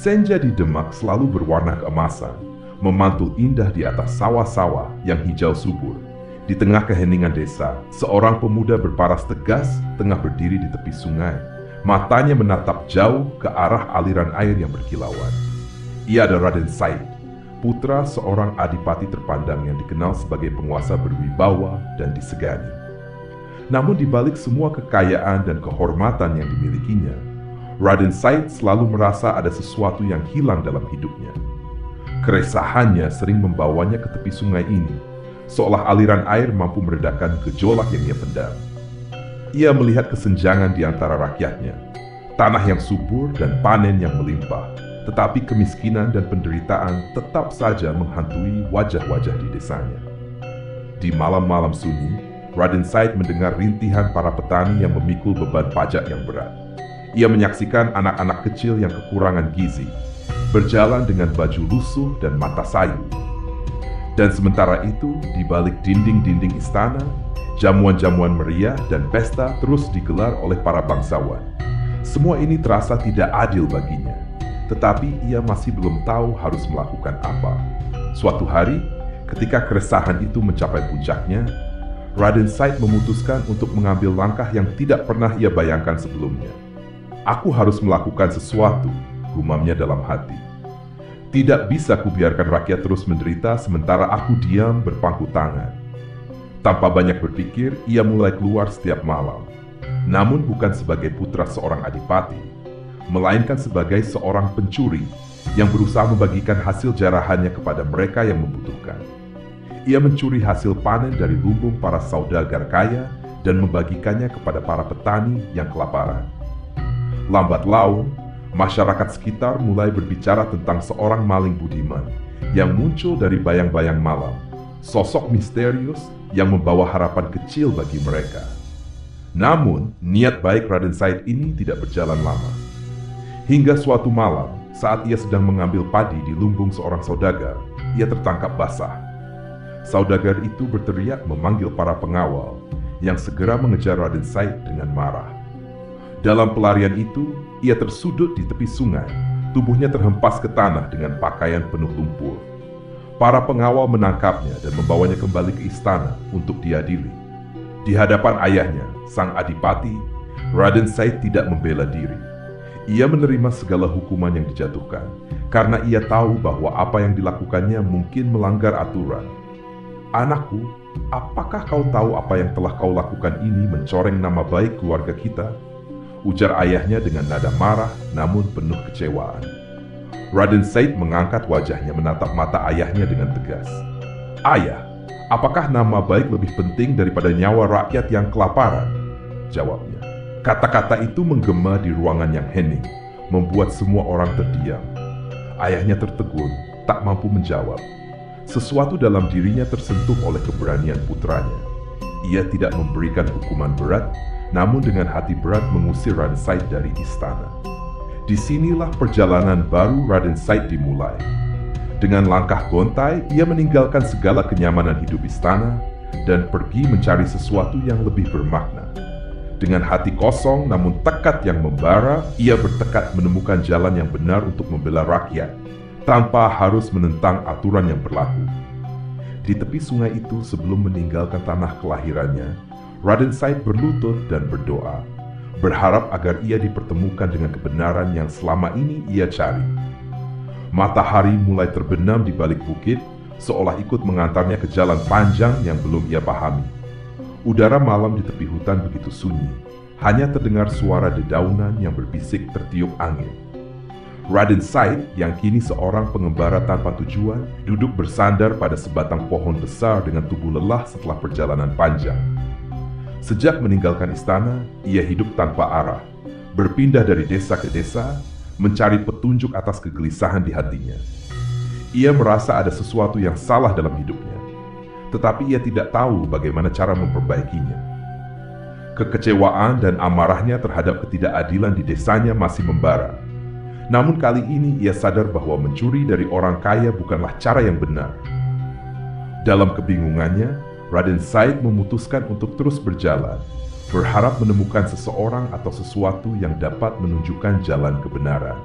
Senja di Demak selalu berwarna keemasan, memantul indah di atas sawah-sawah yang hijau subur. Di tengah keheningan desa, seorang pemuda berparas tegas tengah berdiri di tepi sungai. Matanya menatap jauh ke arah aliran air yang berkilauan. Ia adalah Raden Said, putra seorang adipati terpandang yang dikenal sebagai penguasa berwibawa dan disegani. Namun di balik semua kekayaan dan kehormatan yang dimilikinya, Raden Said selalu merasa ada sesuatu yang hilang dalam hidupnya. Keresahannya sering membawanya ke tepi sungai ini, seolah aliran air mampu meredakan gejolak yang ia pendam. Ia melihat kesenjangan di antara rakyatnya, tanah yang subur dan panen yang melimpah, tetapi kemiskinan dan penderitaan tetap saja menghantui wajah-wajah di desanya. Di malam-malam sunyi, Raden Said mendengar rintihan para petani yang memikul beban pajak yang berat. Ia menyaksikan anak-anak kecil yang kekurangan gizi, berjalan dengan baju lusuh dan mata sayu. Dan sementara itu, di balik dinding-dinding istana, jamuan-jamuan meriah dan pesta terus digelar oleh para bangsawan. Semua ini terasa tidak adil baginya, tetapi ia masih belum tahu harus melakukan apa. Suatu hari, ketika keresahan itu mencapai puncaknya, Raden Said memutuskan untuk mengambil langkah yang tidak pernah ia bayangkan sebelumnya. Aku harus melakukan sesuatu, gumamnya dalam hati. Tidak bisa kubiarkan rakyat terus menderita sementara aku diam berpangku tangan. Tanpa banyak berpikir, ia mulai keluar setiap malam. Namun bukan sebagai putra seorang adipati, melainkan sebagai seorang pencuri yang berusaha membagikan hasil jarahannya kepada mereka yang membutuhkan. Ia mencuri hasil panen dari lumbung para saudagar kaya dan membagikannya kepada para petani yang kelaparan. Lambat laun, masyarakat sekitar mulai berbicara tentang seorang maling budiman yang muncul dari bayang-bayang malam, sosok misterius yang membawa harapan kecil bagi mereka. Namun, niat baik Raden Said ini tidak berjalan lama. Hingga suatu malam, saat ia sedang mengambil padi di lumbung seorang saudagar, ia tertangkap basah. Saudagar itu berteriak memanggil para pengawal yang segera mengejar Raden Said dengan marah. Dalam pelarian itu, ia tersudut di tepi sungai, tubuhnya terhempas ke tanah dengan pakaian penuh lumpur. Para pengawal menangkapnya dan membawanya kembali ke istana untuk diadili. Di hadapan ayahnya, sang adipati, Raden Said tidak membela diri. Ia menerima segala hukuman yang dijatuhkan, karena ia tahu bahwa apa yang dilakukannya mungkin melanggar aturan. Anakku, apakah kau tahu apa yang telah kau lakukan ini mencoreng nama baik keluarga kita? Ujar ayahnya dengan nada marah namun penuh kecewaan. Raden Said mengangkat wajahnya menatap mata ayahnya dengan tegas. Ayah, apakah nama baik lebih penting daripada nyawa rakyat yang kelaparan? Jawabnya. Kata-kata itu menggema di ruangan yang hening, membuat semua orang terdiam. Ayahnya tertegun, tak mampu menjawab. Sesuatu dalam dirinya tersentuh oleh keberanian putranya. Ia tidak memberikan hukuman berat, namun dengan hati berat mengusir Raden Said dari istana. Disinilah perjalanan baru Raden Said dimulai. Dengan langkah gontai, ia meninggalkan segala kenyamanan hidup istana dan pergi mencari sesuatu yang lebih bermakna. Dengan hati kosong namun tekad yang membara, ia bertekad menemukan jalan yang benar untuk membela rakyat, tanpa harus menentang aturan yang berlaku. Di tepi sungai itu sebelum meninggalkan tanah kelahirannya, Raden Said berlutut dan berdoa, berharap agar ia dipertemukan dengan kebenaran yang selama ini ia cari. Matahari mulai terbenam di balik bukit, seolah ikut mengantarnya ke jalan panjang yang belum ia pahami. Udara malam di tepi hutan begitu sunyi, hanya terdengar suara dedaunan yang berbisik tertiup angin. Raden Said yang kini seorang pengembara tanpa tujuan, duduk bersandar pada sebatang pohon besar dengan tubuh lelah setelah perjalanan panjang. Sejak meninggalkan istana, ia hidup tanpa arah, berpindah dari desa ke desa, mencari petunjuk atas kegelisahan di hatinya. Ia merasa ada sesuatu yang salah dalam hidupnya, tetapi ia tidak tahu bagaimana cara memperbaikinya. Kekecewaan dan amarahnya terhadap ketidakadilan di desanya masih membara. Namun kali ini ia sadar bahwa mencuri dari orang kaya bukanlah cara yang benar. Dalam kebingungannya, Raden Said memutuskan untuk terus berjalan, berharap menemukan seseorang atau sesuatu yang dapat menunjukkan jalan kebenaran.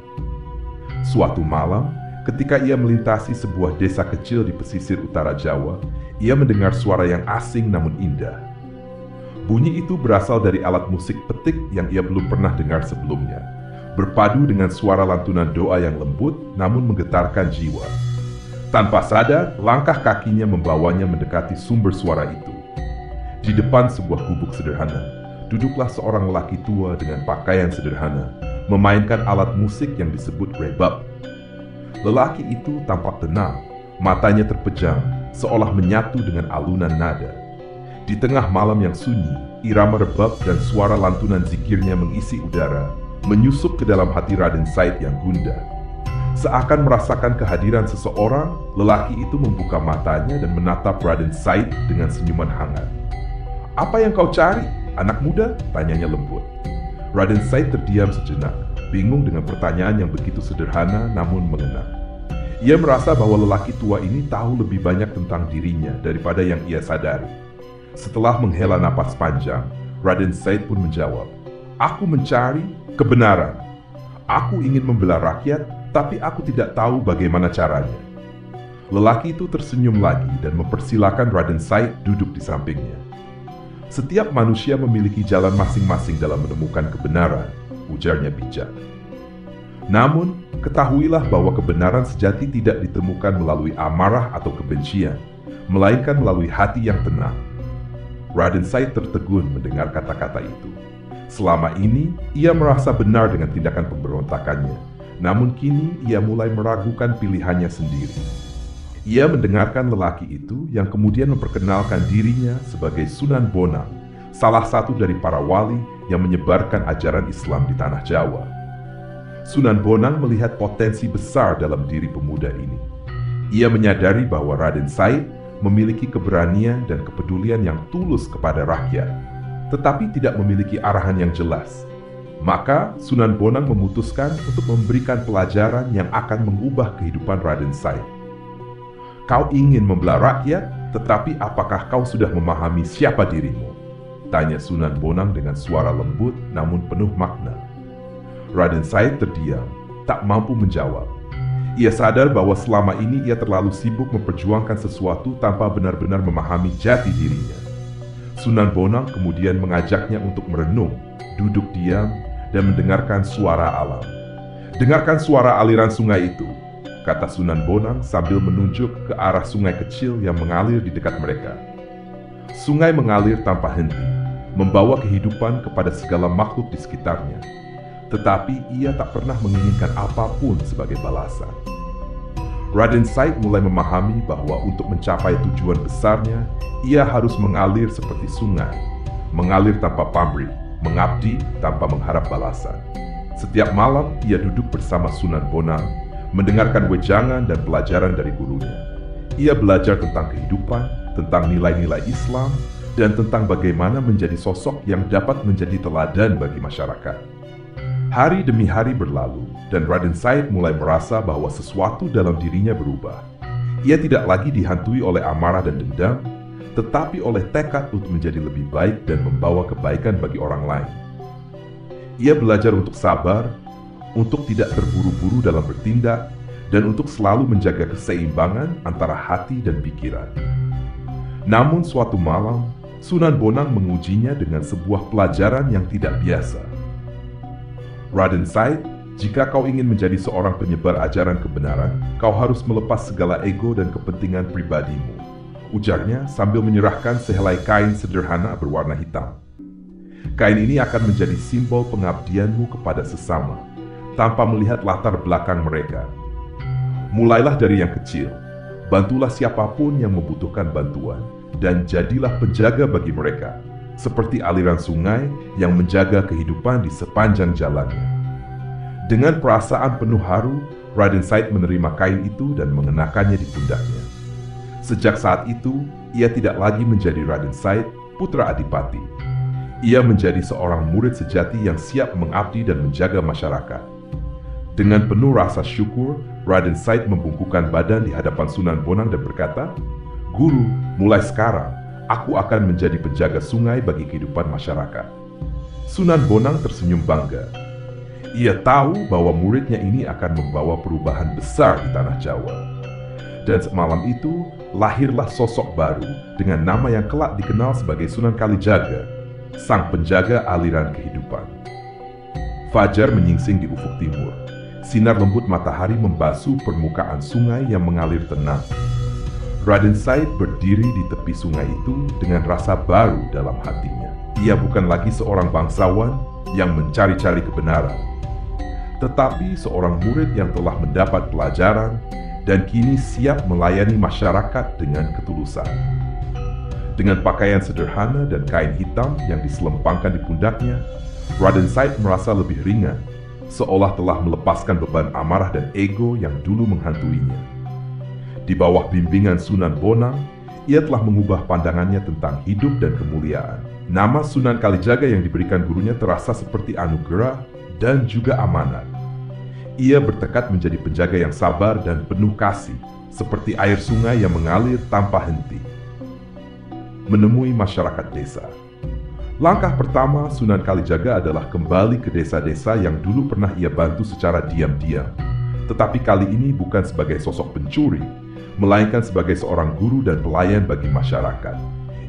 Suatu malam, ketika ia melintasi sebuah desa kecil di pesisir utara Jawa, ia mendengar suara yang asing namun indah. Bunyi itu berasal dari alat musik petik yang ia belum pernah dengar sebelumnya, berpadu dengan suara lantunan doa yang lembut namun menggetarkan jiwa. Tanpa sadar, langkah kakinya membawanya mendekati sumber suara itu. Di depan sebuah gubuk sederhana, duduklah seorang lelaki tua dengan pakaian sederhana, memainkan alat musik yang disebut rebab. Lelaki itu tampak tenang, matanya terpejam, seolah menyatu dengan alunan nada. Di tengah malam yang sunyi, irama rebab dan suara lantunan zikirnya mengisi udara, menyusup ke dalam hati Raden Said yang gundah. Seakan merasakan kehadiran seseorang, lelaki itu membuka matanya dan menatap Raden Said dengan senyuman hangat. "Apa yang kau cari, anak muda?" tanyanya lembut. Raden Said terdiam sejenak, bingung dengan pertanyaan yang begitu sederhana namun mengena. Ia merasa bahwa lelaki tua ini tahu lebih banyak tentang dirinya daripada yang ia sadari. Setelah menghela napas panjang, Raden Said pun menjawab, "Aku mencari kebenaran. Aku ingin membela rakyat, tapi aku tidak tahu bagaimana caranya." Lelaki itu tersenyum lagi dan mempersilakan Raden Said duduk di sampingnya. "Setiap manusia memiliki jalan masing-masing dalam menemukan kebenaran," ujarnya bijak. "Namun, ketahuilah bahwa kebenaran sejati tidak ditemukan melalui amarah atau kebencian, melainkan melalui hati yang tenang." Raden Said tertegun mendengar kata-kata itu. Selama ini, ia merasa benar dengan tindakan pemberontakannya, namun kini ia mulai meragukan pilihannya sendiri. Ia mendengarkan lelaki itu yang kemudian memperkenalkan dirinya sebagai Sunan Bonang, salah satu dari para wali yang menyebarkan ajaran Islam di tanah Jawa. Sunan Bonang melihat potensi besar dalam diri pemuda ini. Ia menyadari bahwa Raden Said memiliki keberanian dan kepedulian yang tulus kepada rakyat, tetapi tidak memiliki arahan yang jelas. Maka Sunan Bonang memutuskan untuk memberikan pelajaran yang akan mengubah kehidupan Raden Said. "Kau ingin membela rakyat, tetapi apakah kau sudah memahami siapa dirimu?" tanya Sunan Bonang dengan suara lembut namun penuh makna. Raden Said terdiam, tak mampu menjawab. Ia sadar bahwa selama ini ia terlalu sibuk memperjuangkan sesuatu tanpa benar-benar memahami jati dirinya. Sunan Bonang kemudian mengajaknya untuk merenung, duduk diam, dan mendengarkan suara alam. "Dengarkan suara aliran sungai itu," kata Sunan Bonang sambil menunjuk ke arah sungai kecil yang mengalir di dekat mereka. Sungai mengalir tanpa henti, membawa kehidupan kepada segala makhluk di sekitarnya. Tetapi ia tak pernah menginginkan apapun sebagai balasan. Raden Said mulai memahami bahwa untuk mencapai tujuan besarnya, ia harus mengalir seperti sungai, mengalir tanpa pamrih, mengabdi tanpa mengharap balasan. Setiap malam ia duduk bersama Sunan Bonang, mendengarkan wejangan dan pelajaran dari gurunya. Ia belajar tentang kehidupan, tentang nilai-nilai Islam, dan tentang bagaimana menjadi sosok yang dapat menjadi teladan bagi masyarakat. Hari demi hari berlalu, dan Raden Said mulai merasa bahwa sesuatu dalam dirinya berubah. Ia tidak lagi dihantui oleh amarah dan dendam, tetapi oleh tekad untuk menjadi lebih baik dan membawa kebaikan bagi orang lain. Ia belajar untuk sabar, untuk tidak terburu-buru dalam bertindak, dan untuk selalu menjaga keseimbangan antara hati dan pikiran. Namun suatu malam, Sunan Bonang mengujinya dengan sebuah pelajaran yang tidak biasa. "Raden Said, jika kau ingin menjadi seorang penyebar ajaran kebenaran, kau harus melepas segala ego dan kepentingan pribadimu," ujarnya sambil menyerahkan sehelai kain sederhana berwarna hitam. "Kain ini akan menjadi simbol pengabdianmu kepada sesama, tanpa melihat latar belakang mereka. Mulailah dari yang kecil, bantulah siapapun yang membutuhkan bantuan, dan jadilah penjaga bagi mereka, seperti aliran sungai yang menjaga kehidupan di sepanjang jalannya." Dengan perasaan penuh haru, Raden Said menerima kain itu dan mengenakannya di pundaknya. Sejak saat itu, ia tidak lagi menjadi Raden Said, putra Adipati. Ia menjadi seorang murid sejati yang siap mengabdi dan menjaga masyarakat. Dengan penuh rasa syukur, Raden Said membungkukkan badan di hadapan Sunan Bonang dan berkata, "Guru, mulai sekarang, aku akan menjadi penjaga sungai bagi kehidupan masyarakat." Sunan Bonang tersenyum bangga. Ia tahu bahwa muridnya ini akan membawa perubahan besar di tanah Jawa. Dan semalam itu, lahirlah sosok baru dengan nama yang kelak dikenal sebagai Sunan Kalijaga, sang penjaga aliran kehidupan. Fajar menyingsing di ufuk timur. Sinar lembut matahari membasuh permukaan sungai yang mengalir tenang. Raden Said berdiri di tepi sungai itu dengan rasa baru dalam hatinya. Ia bukan lagi seorang bangsawan yang mencari-cari kebenaran, tetapi seorang murid yang telah mendapat pelajaran dan kini siap melayani masyarakat dengan ketulusan. Dengan pakaian sederhana dan kain hitam yang diselempangkan di pundaknya, Raden Said merasa lebih ringan, seolah telah melepaskan beban amarah dan ego yang dulu menghantuinya. Di bawah bimbingan Sunan Bonang, ia telah mengubah pandangannya tentang hidup dan kemuliaan. Nama Sunan Kalijaga yang diberikan gurunya terasa seperti anugerah dan juga amanat. Ia bertekad menjadi penjaga yang sabar dan penuh kasih, seperti air sungai yang mengalir tanpa henti. Menemui masyarakat desa. Langkah pertama Sunan Kalijaga adalah kembali ke desa-desa yang dulu pernah ia bantu secara diam-diam. Tetapi kali ini bukan sebagai sosok pencuri, melainkan sebagai seorang guru dan pelayan bagi masyarakat.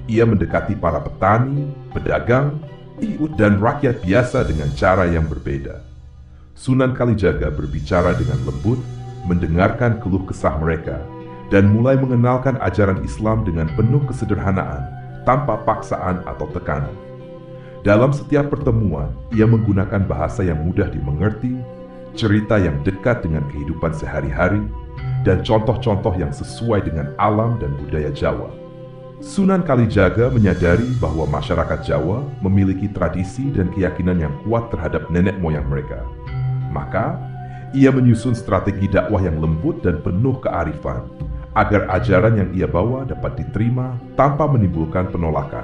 Ia mendekati para petani, pedagang, iut dan rakyat biasa dengan cara yang berbeda. Sunan Kalijaga berbicara dengan lembut, mendengarkan keluh kesah mereka, dan mulai mengenalkan ajaran Islam dengan penuh kesederhanaan, tanpa paksaan atau tekanan. Dalam setiap pertemuan, ia menggunakan bahasa yang mudah dimengerti, cerita yang dekat dengan kehidupan sehari-hari, dan contoh-contoh yang sesuai dengan alam dan budaya Jawa. Sunan Kalijaga menyadari bahwa masyarakat Jawa memiliki tradisi dan keyakinan yang kuat terhadap nenek moyang mereka. Maka, ia menyusun strategi dakwah yang lembut dan penuh kearifan, agar ajaran yang ia bawa dapat diterima tanpa menimbulkan penolakan.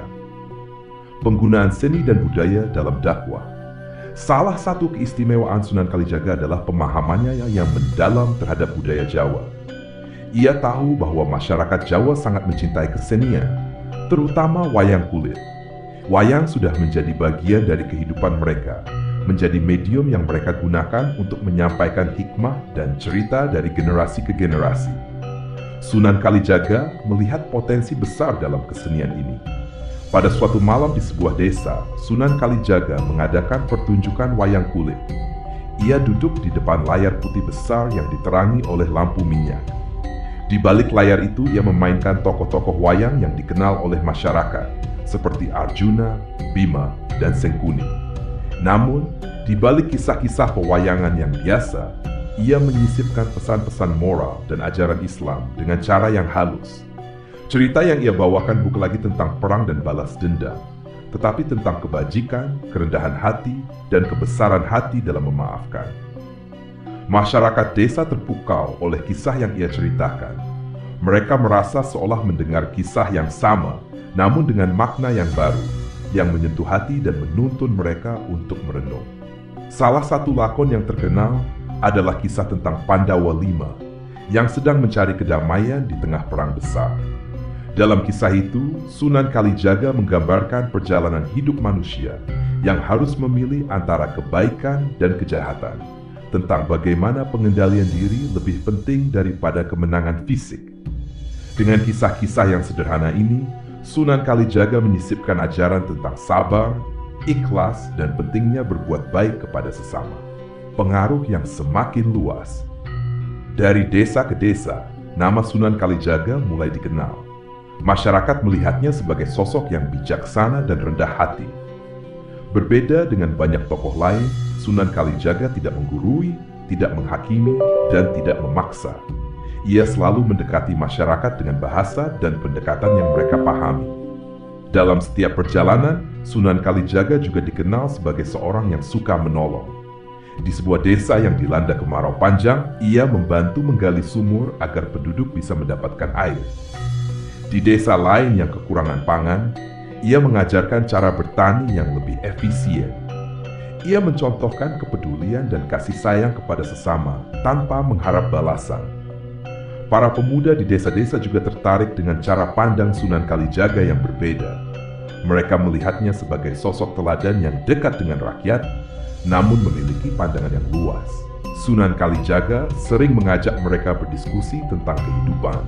Penggunaan seni dan budaya dalam dakwah. Salah satu keistimewaan Sunan Kalijaga adalah pemahamannya yang mendalam terhadap budaya Jawa. Ia tahu bahwa masyarakat Jawa sangat mencintai kesenian, terutama wayang kulit. Wayang sudah menjadi bagian dari kehidupan mereka, menjadi medium yang mereka gunakan untuk menyampaikan hikmah dan cerita dari generasi ke generasi. Sunan Kalijaga melihat potensi besar dalam kesenian ini. Pada suatu malam di sebuah desa, Sunan Kalijaga mengadakan pertunjukan wayang kulit. Ia duduk di depan layar putih besar yang diterangi oleh lampu minyak. Di balik layar itu ia memainkan tokoh-tokoh wayang yang dikenal oleh masyarakat, seperti Arjuna, Bima, dan Sengkuni. Namun, di balik kisah-kisah pewayangan yang biasa, ia menyisipkan pesan-pesan moral dan ajaran Islam dengan cara yang halus. Cerita yang ia bawakan bukan lagi tentang perang dan balas dendam, tetapi tentang kebajikan, kerendahan hati, dan kebesaran hati dalam memaafkan. Masyarakat desa terpukau oleh kisah yang ia ceritakan. Mereka merasa seolah mendengar kisah yang sama, namun dengan makna yang baru, yang menyentuh hati dan menuntun mereka untuk merenung. Salah satu lakon yang terkenal adalah kisah tentang Pandawa V yang sedang mencari kedamaian di tengah perang besar. Dalam kisah itu, Sunan Kalijaga menggambarkan perjalanan hidup manusia yang harus memilih antara kebaikan dan kejahatan, tentang bagaimana pengendalian diri lebih penting daripada kemenangan fisik. Dengan kisah-kisah yang sederhana ini, Sunan Kalijaga menyisipkan ajaran tentang sabar, ikhlas, dan pentingnya berbuat baik kepada sesama. Pengaruh yang semakin luas. Dari desa ke desa, nama Sunan Kalijaga mulai dikenal. Masyarakat melihatnya sebagai sosok yang bijaksana dan rendah hati. Berbeda dengan banyak tokoh lain, Sunan Kalijaga tidak menggurui, tidak menghakimi, dan tidak memaksa. Ia selalu mendekati masyarakat dengan bahasa dan pendekatan yang mereka pahami. Dalam setiap perjalanan, Sunan Kalijaga juga dikenal sebagai seorang yang suka menolong. Di sebuah desa yang dilanda kemarau panjang, ia membantu menggali sumur agar penduduk bisa mendapatkan air. Di desa lain yang kekurangan pangan, ia mengajarkan cara bertani yang lebih efisien. Ia mencontohkan kepedulian dan kasih sayang kepada sesama tanpa mengharap balasan. Para pemuda di desa-desa juga tertarik dengan cara pandang Sunan Kalijaga yang berbeda. Mereka melihatnya sebagai sosok teladan yang dekat dengan rakyat, namun memiliki pandangan yang luas. Sunan Kalijaga sering mengajak mereka berdiskusi tentang kehidupan,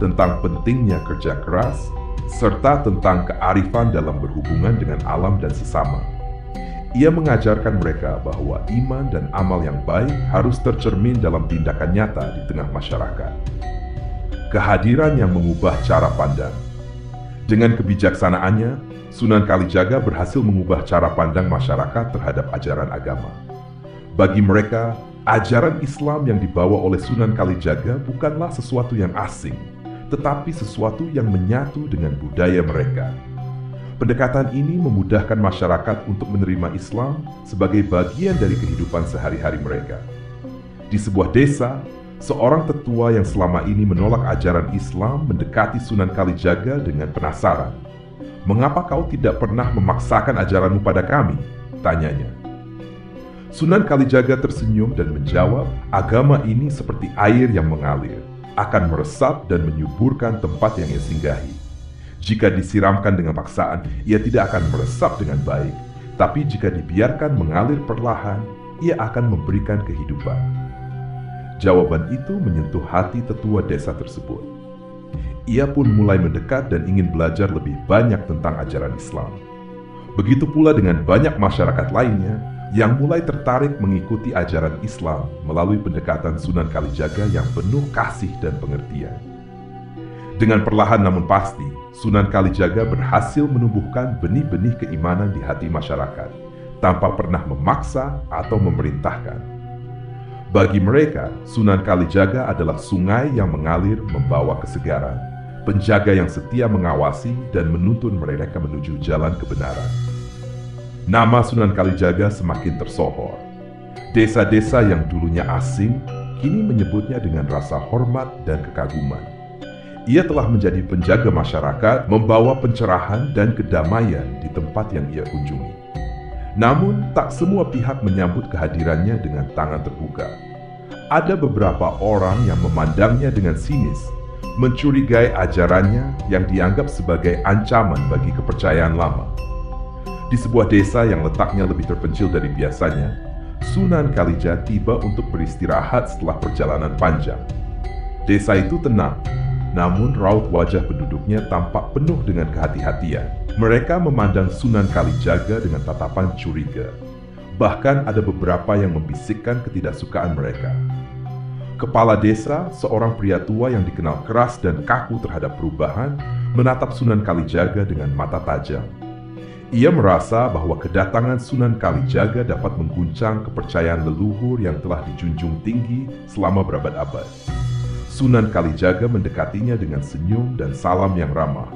tentang pentingnya kerja keras, serta tentang kearifan dalam berhubungan dengan alam dan sesama. Ia mengajarkan mereka bahwa iman dan amal yang baik harus tercermin dalam tindakan nyata di tengah masyarakat. Kehadiran yang mengubah cara pandang. Dengan kebijaksanaannya, Sunan Kalijaga berhasil mengubah cara pandang masyarakat terhadap ajaran agama. Bagi mereka, ajaran Islam yang dibawa oleh Sunan Kalijaga bukanlah sesuatu yang asing, tetapi sesuatu yang menyatu dengan budaya mereka. Pendekatan ini memudahkan masyarakat untuk menerima Islam sebagai bagian dari kehidupan sehari-hari mereka. Di sebuah desa, seorang tetua yang selama ini menolak ajaran Islam mendekati Sunan Kalijaga dengan penasaran. "Mengapa kau tidak pernah memaksakan ajaranmu pada kami?" tanyanya. Sunan Kalijaga tersenyum dan menjawab, agama ini seperti air yang mengalir, akan meresap dan menyuburkan tempat yang ia singgahi. Jika disiramkan dengan paksaan, ia tidak akan meresap dengan baik. Tapi jika dibiarkan mengalir perlahan, ia akan memberikan kehidupan. Jawaban itu menyentuh hati tetua desa tersebut. Ia pun mulai mendekat dan ingin belajar lebih banyak tentang ajaran Islam. Begitu pula dengan banyak masyarakat lainnya yang mulai tertarik mengikuti ajaran Islam melalui pendekatan Sunan Kalijaga yang penuh kasih dan pengertian. Dengan perlahan namun pasti, Sunan Kalijaga berhasil menumbuhkan benih-benih keimanan di hati masyarakat tanpa pernah memaksa atau memerintahkan. Bagi mereka, Sunan Kalijaga adalah sungai yang mengalir membawa kesegaran, penjaga yang setia mengawasi dan menuntun mereka menuju jalan kebenaran. Nama Sunan Kalijaga semakin tersohor. Desa-desa yang dulunya asing, kini menyebutnya dengan rasa hormat dan kekaguman. Ia telah menjadi penjaga masyarakat, membawa pencerahan dan kedamaian di tempat yang ia kunjungi. Namun, tak semua pihak menyambut kehadirannya dengan tangan terbuka. Ada beberapa orang yang memandangnya dengan sinis, mencurigai ajarannya yang dianggap sebagai ancaman bagi kepercayaan lama. Di sebuah desa yang letaknya lebih terpencil dari biasanya, Sunan Kalijaga tiba untuk beristirahat setelah perjalanan panjang. Desa itu tenang, namun raut wajah penduduknya tampak penuh dengan kehati-hatian. Mereka memandang Sunan Kalijaga dengan tatapan curiga. Bahkan ada beberapa yang membisikkan ketidaksukaan mereka. Kepala desa, seorang pria tua yang dikenal keras dan kaku terhadap perubahan, menatap Sunan Kalijaga dengan mata tajam. Ia merasa bahwa kedatangan Sunan Kalijaga dapat mengguncang kepercayaan leluhur yang telah dijunjung tinggi selama berabad-abad. Sunan Kalijaga mendekatinya dengan senyum dan salam yang ramah.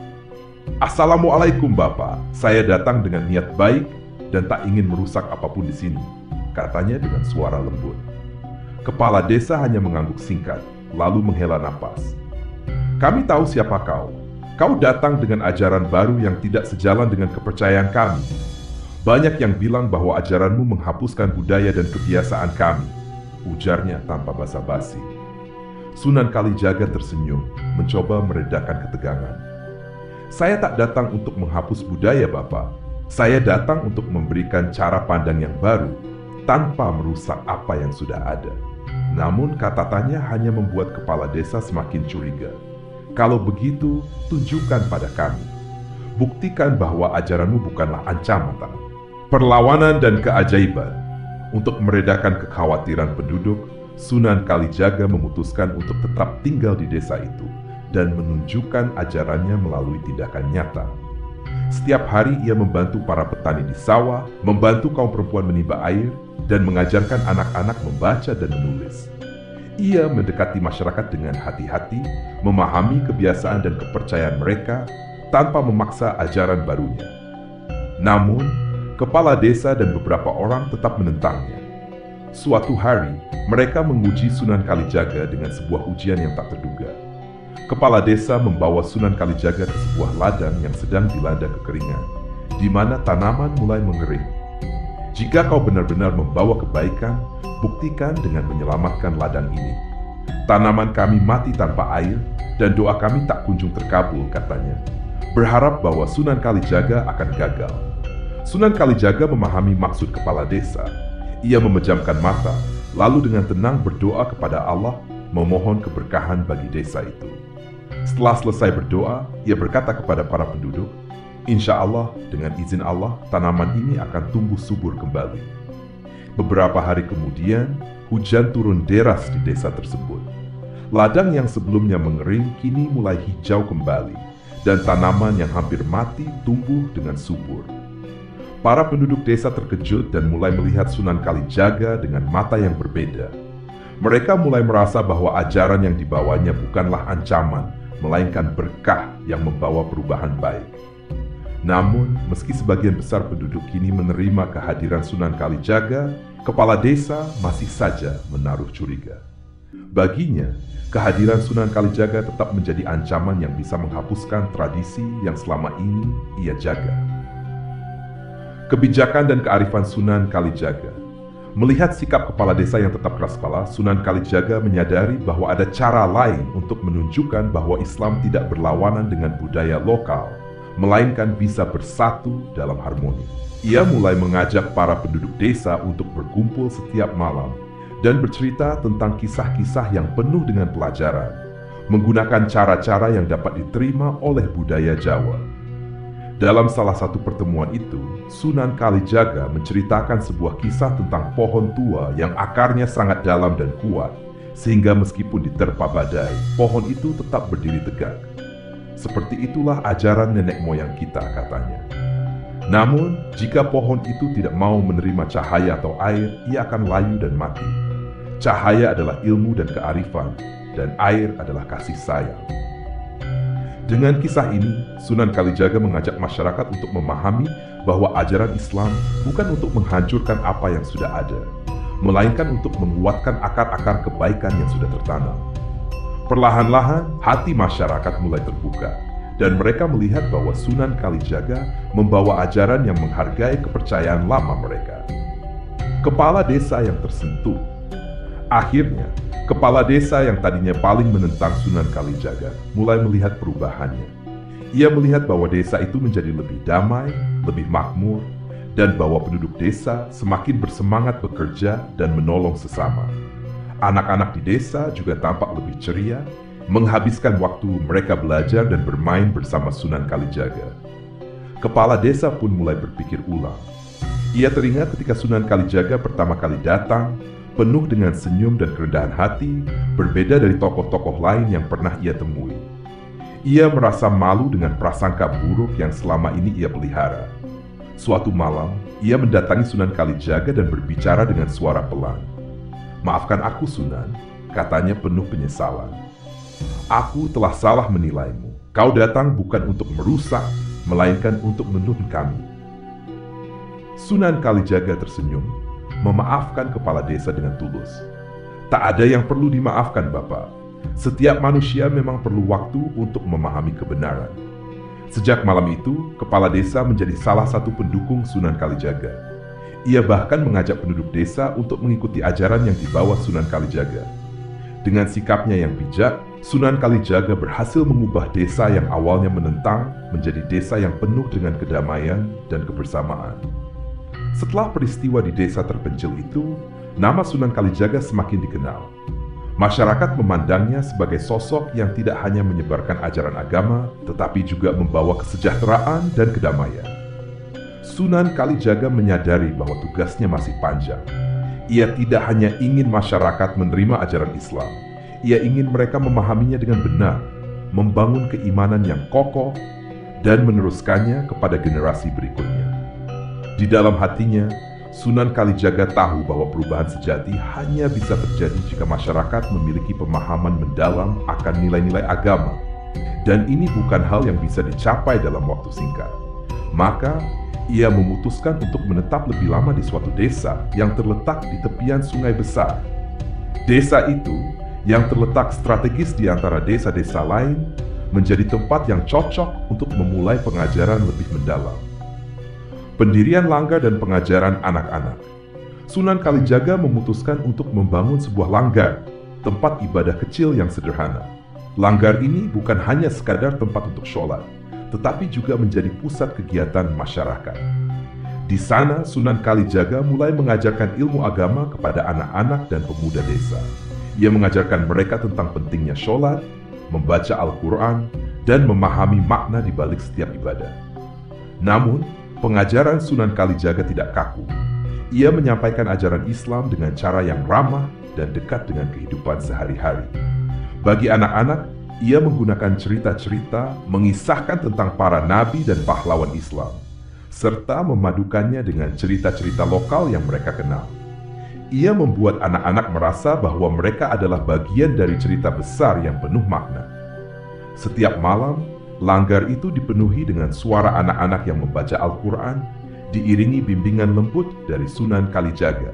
"Assalamualaikum Bapak, saya datang dengan niat baik dan tak ingin merusak apapun di sini," katanya dengan suara lembut. Kepala desa hanya mengangguk singkat, lalu menghela napas. "Kami tahu siapa kau. Kau datang dengan ajaran baru yang tidak sejalan dengan kepercayaan kami. Banyak yang bilang bahwa ajaranmu menghapuskan budaya dan kebiasaan kami," ujarnya tanpa basa-basi. Sunan Kalijaga tersenyum, mencoba meredakan ketegangan. "Saya tak datang untuk menghapus budaya, Bapak. Saya datang untuk memberikan cara pandang yang baru, tanpa merusak apa yang sudah ada." Namun kata-katanya hanya membuat kepala desa semakin curiga. "Kalau begitu, tunjukkan pada kami. Buktikan bahwa ajaranmu bukanlah ancaman, perlawanan dan keajaiban." Untuk meredakan kekhawatiran penduduk, Sunan Kalijaga memutuskan untuk tetap tinggal di desa itu dan menunjukkan ajarannya melalui tindakan nyata. Setiap hari ia membantu para petani di sawah, membantu kaum perempuan menimba air, dan mengajarkan anak-anak membaca dan menulis. Ia mendekati masyarakat dengan hati-hati, memahami kebiasaan dan kepercayaan mereka tanpa memaksa ajaran barunya. Namun, kepala desa dan beberapa orang tetap menentangnya. Suatu hari, mereka menguji Sunan Kalijaga dengan sebuah ujian yang tak terduga. Kepala desa membawa Sunan Kalijaga ke sebuah ladang yang sedang dilanda kekeringan, di mana tanaman mulai mengering. "Jika kau benar-benar membawa kebaikan, buktikan dengan menyelamatkan ladang ini. Tanaman kami mati tanpa air, dan doa kami tak kunjung terkabul," katanya. berharap bahwa Sunan Kalijaga akan gagal. Sunan Kalijaga memahami maksud kepala desa. Ia memejamkan mata, lalu dengan tenang berdoa kepada Allah, memohon keberkahan bagi desa itu. Setelah selesai berdoa, ia berkata kepada para penduduk, "Insya Allah, dengan izin Allah, tanaman ini akan tumbuh subur kembali." Beberapa hari kemudian, hujan turun deras di desa tersebut. Ladang yang sebelumnya mengering kini mulai hijau kembali, dan tanaman yang hampir mati tumbuh dengan subur. Para penduduk desa terkejut dan mulai melihat Sunan Kalijaga dengan mata yang berbeda. Mereka mulai merasa bahwa ajaran yang dibawanya bukanlah ancaman, melainkan berkah yang membawa perubahan baik. Namun, meski sebagian besar penduduk kini menerima kehadiran Sunan Kalijaga, kepala desa masih saja menaruh curiga. Baginya, kehadiran Sunan Kalijaga tetap menjadi ancaman yang bisa menghapuskan tradisi yang selama ini ia jaga. Kebijakan dan kearifan Sunan Kalijaga. Melihat sikap kepala desa yang tetap keras kepala, Sunan Kalijaga menyadari bahwa ada cara lain untuk menunjukkan bahwa Islam tidak berlawanan dengan budaya lokal, melainkan bisa bersatu dalam harmoni. Ia mulai mengajak para penduduk desa untuk berkumpul setiap malam dan bercerita tentang kisah-kisah yang penuh dengan pelajaran, menggunakan cara-cara yang dapat diterima oleh budaya Jawa. Dalam salah satu pertemuan itu, Sunan Kalijaga menceritakan sebuah kisah tentang pohon tua yang akarnya sangat dalam dan kuat, sehingga meskipun diterpa badai, pohon itu tetap berdiri tegak. Seperti itulah ajaran nenek moyang kita, katanya. Namun, jika pohon itu tidak mau menerima cahaya atau air, ia akan layu dan mati. Cahaya adalah ilmu dan kearifan, dan air adalah kasih sayang. Dengan kisah ini, Sunan Kalijaga mengajak masyarakat untuk memahami bahwa ajaran Islam bukan untuk menghancurkan apa yang sudah ada, melainkan untuk menguatkan akar-akar kebaikan yang sudah tertanam. Perlahan-lahan, hati masyarakat mulai terbuka, dan mereka melihat bahwa Sunan Kalijaga membawa ajaran yang menghargai kepercayaan lama mereka. Kepala desa yang tersentuh. Akhirnya, kepala desa yang tadinya paling menentang Sunan Kalijaga mulai melihat perubahannya. Ia melihat bahwa desa itu menjadi lebih damai, lebih makmur, dan bahwa penduduk desa semakin bersemangat bekerja dan menolong sesama. Anak-anak di desa juga tampak lebih ceria, menghabiskan waktu mereka belajar dan bermain bersama Sunan Kalijaga. Kepala desa pun mulai berpikir ulang. Ia teringat ketika Sunan Kalijaga pertama kali datang, penuh dengan senyum dan kerendahan hati, berbeda dari tokoh-tokoh lain yang pernah ia temui. Ia merasa malu dengan prasangka buruk yang selama ini ia pelihara. Suatu malam, ia mendatangi Sunan Kalijaga dan berbicara dengan suara pelan. "Maafkan aku, Sunan," katanya penuh penyesalan. "Aku telah salah menilaimu. Kau datang bukan untuk merusak, melainkan untuk menuntun kami." Sunan Kalijaga tersenyum, memaafkan kepala desa dengan tulus. "Tak ada yang perlu dimaafkan, Bapak. Setiap manusia memang perlu waktu untuk memahami kebenaran." Sejak malam itu, kepala desa menjadi salah satu pendukung Sunan Kalijaga. Ia bahkan mengajak penduduk desa untuk mengikuti ajaran yang dibawa Sunan Kalijaga. Dengan sikapnya yang bijak, Sunan Kalijaga berhasil mengubah desa yang awalnya menentang menjadi desa yang penuh dengan kedamaian dan kebersamaan. Setelah peristiwa di desa terpencil itu, nama Sunan Kalijaga semakin dikenal. Masyarakat memandangnya sebagai sosok yang tidak hanya menyebarkan ajaran agama, tetapi juga membawa kesejahteraan dan kedamaian. Sunan Kalijaga menyadari bahwa tugasnya masih panjang. Ia tidak hanya ingin masyarakat menerima ajaran Islam, ia ingin mereka memahaminya dengan benar, membangun keimanan yang kokoh, dan meneruskannya kepada generasi berikutnya. Di dalam hatinya, Sunan Kalijaga tahu bahwa perubahan sejati hanya bisa terjadi jika masyarakat memiliki pemahaman mendalam akan nilai-nilai agama, dan ini bukan hal yang bisa dicapai dalam waktu singkat. Maka, ia memutuskan untuk menetap lebih lama di suatu desa yang terletak di tepian sungai besar. Desa itu, yang terletak strategis di antara desa-desa lain, menjadi tempat yang cocok untuk memulai pengajaran lebih mendalam. Pendirian langgar dan pengajaran anak-anak. Sunan Kalijaga memutuskan untuk membangun sebuah langgar, tempat ibadah kecil yang sederhana. Langgar ini bukan hanya sekadar tempat untuk sholat, tetapi juga menjadi pusat kegiatan masyarakat. Di sana, Sunan Kalijaga mulai mengajarkan ilmu agama kepada anak-anak dan pemuda desa. Ia mengajarkan mereka tentang pentingnya sholat, membaca Al-Quran, dan memahami makna di balik setiap ibadah. Namun, pengajaran Sunan Kalijaga tidak kaku. Ia menyampaikan ajaran Islam dengan cara yang ramah dan dekat dengan kehidupan sehari-hari. Bagi anak-anak, ia menggunakan cerita-cerita mengisahkan tentang para nabi dan pahlawan Islam, serta memadukannya dengan cerita-cerita lokal yang mereka kenal. Ia membuat anak-anak merasa bahwa mereka adalah bagian dari cerita besar yang penuh makna. Setiap malam, langgar itu dipenuhi dengan suara anak-anak yang membaca Al-Quran, diiringi bimbingan lembut dari Sunan Kalijaga.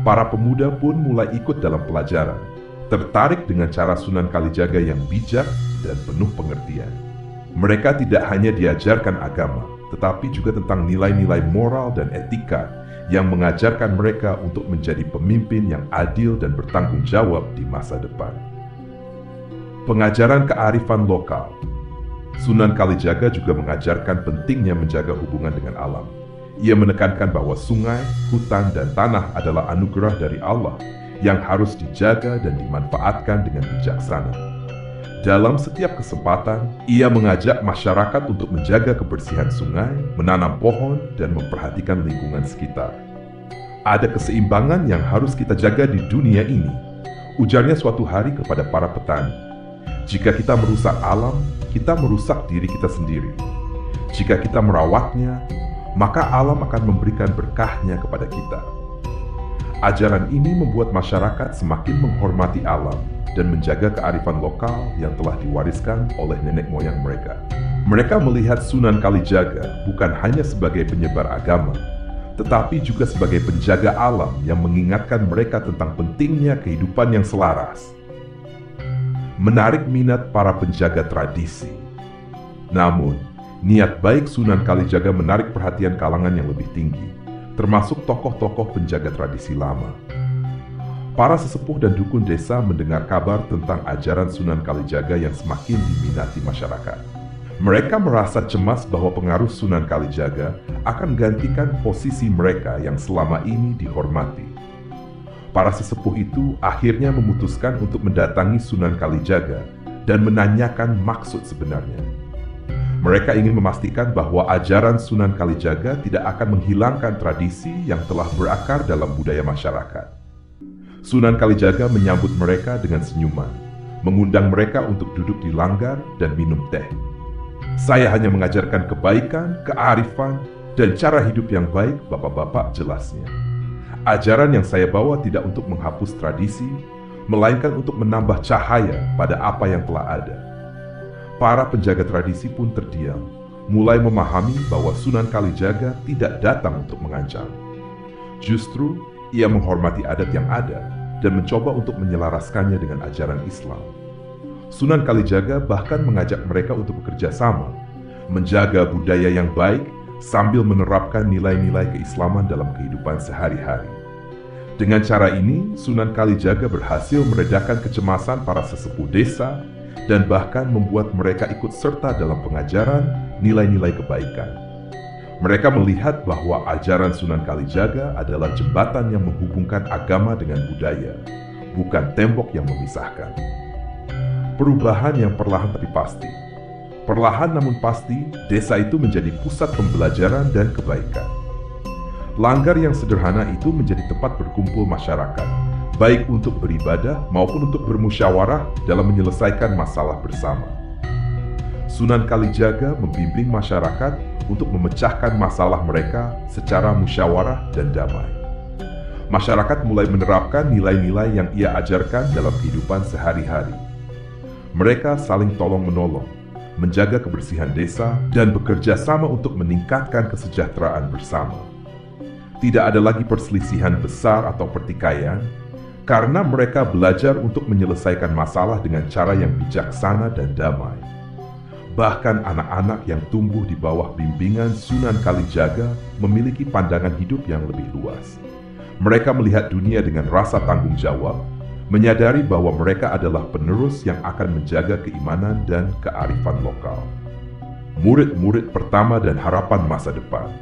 Para pemuda pun mulai ikut dalam pelajaran, tertarik dengan cara Sunan Kalijaga yang bijak dan penuh pengertian. Mereka tidak hanya diajarkan agama, tetapi juga tentang nilai-nilai moral dan etika yang mengajarkan mereka untuk menjadi pemimpin yang adil dan bertanggung jawab di masa depan. Pengajaran kearifan lokal. Sunan Kalijaga juga mengajarkan pentingnya menjaga hubungan dengan alam. Ia menekankan bahwa sungai, hutan, dan tanah adalah anugerah dari Allah yang harus dijaga dan dimanfaatkan dengan bijaksana. Dalam setiap kesempatan, ia mengajak masyarakat untuk menjaga kebersihan sungai, menanam pohon, dan memperhatikan lingkungan sekitar. Ada keseimbangan yang harus kita jaga di dunia ini, ujarnya suatu hari kepada para petani. Jika kita merusak alam, kita merusak diri kita sendiri. Jika kita merawatnya, maka alam akan memberikan berkahnya kepada kita. Ajaran ini membuat masyarakat semakin menghormati alam dan menjaga kearifan lokal yang telah diwariskan oleh nenek moyang mereka. Mereka melihat Sunan Kalijaga bukan hanya sebagai penyebar agama, tetapi juga sebagai penjaga alam yang mengingatkan mereka tentang pentingnya kehidupan yang selaras. Menarik minat para penjaga tradisi. Namun, niat baik Sunan Kalijaga menarik perhatian kalangan yang lebih tinggi, termasuk tokoh-tokoh penjaga tradisi lama. Para sesepuh dan dukun desa mendengar kabar tentang ajaran Sunan Kalijaga yang semakin diminati masyarakat. Mereka merasa cemas bahwa pengaruh Sunan Kalijaga akan menggantikan posisi mereka yang selama ini dihormati. Para sesepuh itu akhirnya memutuskan untuk mendatangi Sunan Kalijaga dan menanyakan maksud sebenarnya. Mereka ingin memastikan bahwa ajaran Sunan Kalijaga tidak akan menghilangkan tradisi yang telah berakar dalam budaya masyarakat. Sunan Kalijaga menyambut mereka dengan senyuman, mengundang mereka untuk duduk di langgar dan minum teh. Saya hanya mengajarkan kebaikan, kearifan, dan cara hidup yang baik, bapak-bapak, jelasnya. Ajaran yang saya bawa tidak untuk menghapus tradisi, melainkan untuk menambah cahaya pada apa yang telah ada. Para penjaga tradisi pun terdiam, mulai memahami bahwa Sunan Kalijaga tidak datang untuk mengancam. Justru, ia menghormati adat yang ada dan mencoba untuk menyelaraskannya dengan ajaran Islam. Sunan Kalijaga bahkan mengajak mereka untuk bekerja sama, menjaga budaya yang baik sambil menerapkan nilai-nilai keislaman dalam kehidupan sehari-hari. Dengan cara ini, Sunan Kalijaga berhasil meredakan kecemasan para sesepuh desa dan bahkan membuat mereka ikut serta dalam pengajaran nilai-nilai kebaikan. Mereka melihat bahwa ajaran Sunan Kalijaga adalah jembatan yang menghubungkan agama dengan budaya, bukan tembok yang memisahkan. Perubahan yang perlahan tapi pasti. Perlahan namun pasti, desa itu menjadi pusat pembelajaran dan kebaikan. Langgar yang sederhana itu menjadi tempat berkumpul masyarakat, baik untuk beribadah maupun untuk bermusyawarah dalam menyelesaikan masalah bersama. Sunan Kalijaga membimbing masyarakat untuk memecahkan masalah mereka secara musyawarah dan damai. Masyarakat mulai menerapkan nilai-nilai yang ia ajarkan dalam kehidupan sehari-hari. Mereka saling tolong-menolong, menjaga kebersihan desa, dan bekerja sama untuk meningkatkan kesejahteraan bersama. Tidak ada lagi perselisihan besar atau pertikaian, karena mereka belajar untuk menyelesaikan masalah dengan cara yang bijaksana dan damai. Bahkan anak-anak yang tumbuh di bawah bimbingan Sunan Kalijaga memiliki pandangan hidup yang lebih luas. Mereka melihat dunia dengan rasa tanggung jawab, menyadari bahwa mereka adalah penerus yang akan menjaga keimanan dan kearifan lokal. murid-murid pertama dan harapan masa depan.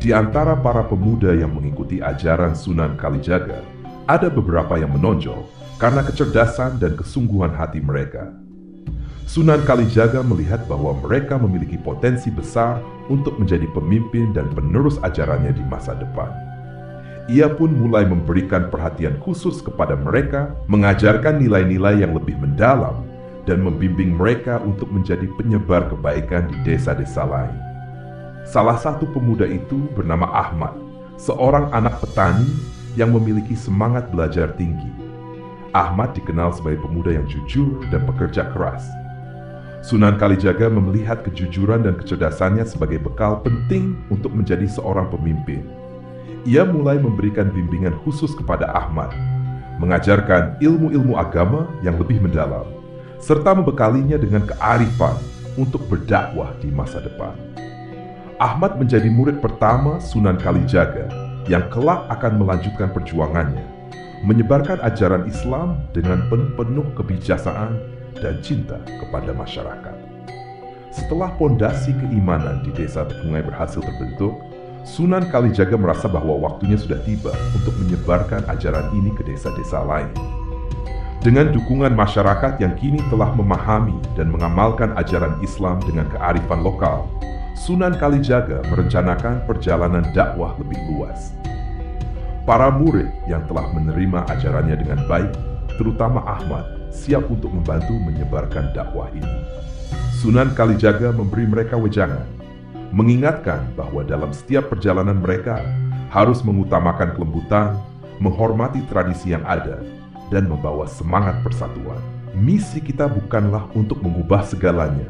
Di antara para pemuda yang mengikuti ajaran Sunan Kalijaga, ada beberapa yang menonjol karena kecerdasan dan kesungguhan hati mereka. Sunan Kalijaga melihat bahwa mereka memiliki potensi besar untuk menjadi pemimpin dan penerus ajarannya di masa depan. Ia pun mulai memberikan perhatian khusus kepada mereka, mengajarkan nilai-nilai yang lebih mendalam, dan membimbing mereka untuk menjadi penyebar kebaikan di desa-desa lain. Salah satu pemuda itu bernama Ahmad, seorang anak petani yang memiliki semangat belajar tinggi. Ahmad dikenal sebagai pemuda yang jujur dan pekerja keras. Sunan Kalijaga melihat kejujuran dan kecerdasannya sebagai bekal penting untuk menjadi seorang pemimpin. Ia mulai memberikan bimbingan khusus kepada Ahmad, mengajarkan ilmu-ilmu agama yang lebih mendalam, serta membekalinya dengan kearifan untuk berdakwah di masa depan. Ahmad menjadi murid pertama Sunan Kalijaga yang kelak akan melanjutkan perjuangannya, menyebarkan ajaran Islam dengan penuh kebijaksanaan dan cinta kepada masyarakat. Setelah pondasi keimanan di desa Tepungai berhasil terbentuk, Sunan Kalijaga merasa bahwa waktunya sudah tiba untuk menyebarkan ajaran ini ke desa-desa lain. Dengan dukungan masyarakat yang kini telah memahami dan mengamalkan ajaran Islam dengan kearifan lokal, Sunan Kalijaga merencanakan perjalanan dakwah lebih luas. Para murid yang telah menerima ajarannya dengan baik, terutama Ahmad, siap untuk membantu menyebarkan dakwah ini. Sunan Kalijaga memberi mereka wejangan, mengingatkan bahwa dalam setiap perjalanan mereka harus mengutamakan kelembutan, menghormati tradisi yang ada, dan membawa semangat persatuan. Misi kita bukanlah untuk mengubah segalanya,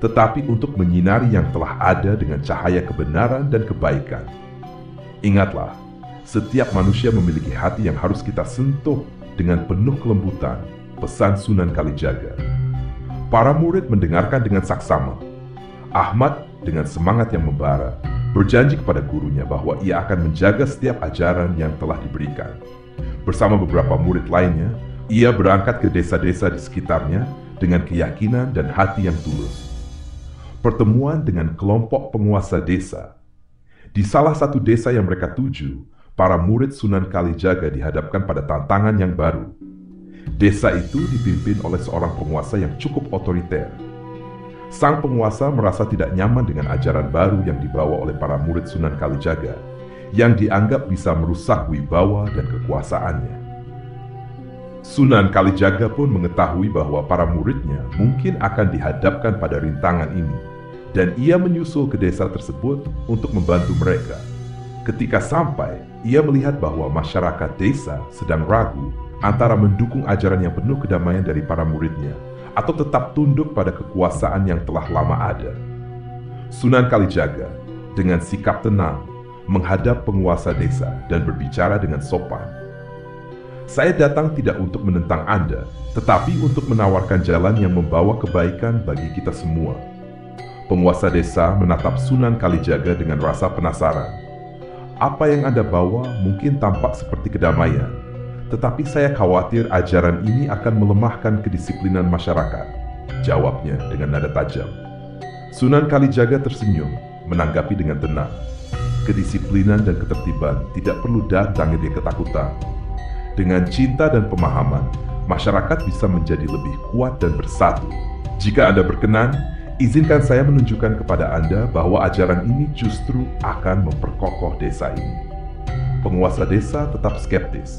tetapi untuk menyinari yang telah ada dengan cahaya kebenaran dan kebaikan. Ingatlah, setiap manusia memiliki hati yang harus kita sentuh dengan penuh kelembutan, pesan Sunan Kalijaga. Para murid mendengarkan dengan saksama. Ahmad dengan semangat yang membara, berjanji kepada gurunya bahwa ia akan menjaga setiap ajaran yang telah diberikan. Bersama beberapa murid lainnya, ia berangkat ke desa-desa di sekitarnya dengan keyakinan dan hati yang tulus. Pertemuan dengan kelompok penguasa desa. Di salah satu desa yang mereka tuju, para murid Sunan Kalijaga dihadapkan pada tantangan yang baru. Desa itu dipimpin oleh seorang penguasa yang cukup otoriter. Sang penguasa merasa tidak nyaman dengan ajaran baru yang dibawa oleh para murid Sunan Kalijaga, yang dianggap bisa merusak wibawa dan kekuasaannya. Sunan Kalijaga pun mengetahui bahwa para muridnya mungkin akan dihadapkan pada rintangan ini, dan ia menyusul ke desa tersebut untuk membantu mereka. Ketika sampai, ia melihat bahwa masyarakat desa sedang ragu antara mendukung ajaran yang penuh kedamaian dari para muridnya atau tetap tunduk pada kekuasaan yang telah lama ada. Sunan Kalijaga dengan sikap tenang menghadap penguasa desa dan berbicara dengan sopan. Saya datang tidak untuk menentang Anda, tetapi untuk menawarkan jalan yang membawa kebaikan bagi kita semua. Penguasa desa menatap Sunan Kalijaga dengan rasa penasaran. Apa yang Anda bawa mungkin tampak seperti kedamaian, tetapi saya khawatir ajaran ini akan melemahkan kedisiplinan masyarakat, jawabnya dengan nada tajam. Sunan Kalijaga tersenyum, menanggapi dengan tenang. Kedisiplinan dan ketertiban tidak perlu datang dari ketakutan. Dengan cinta dan pemahaman, masyarakat bisa menjadi lebih kuat dan bersatu. Jika Anda berkenan, izinkan saya menunjukkan kepada Anda bahwa ajaran ini justru akan memperkokoh desa ini. Penguasa desa tetap skeptis,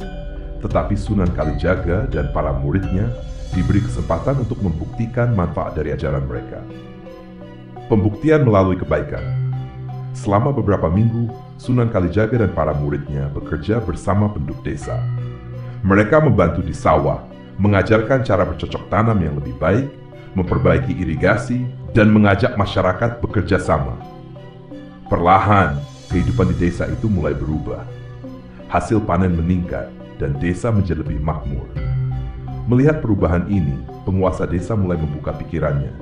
tetapi Sunan Kalijaga dan para muridnya diberi kesempatan untuk membuktikan manfaat dari ajaran mereka. Pembuktian melalui kebaikan. Selama beberapa minggu, Sunan Kalijaga dan para muridnya bekerja bersama penduduk desa. Mereka membantu di sawah, mengajarkan cara bercocok tanam yang lebih baik, memperbaiki irigasi, dan mengajak masyarakat bekerja sama. Perlahan, kehidupan di desa itu mulai berubah. Hasil panen meningkat, dan desa menjadi lebih makmur. Melihat perubahan ini, penguasa desa mulai membuka pikirannya.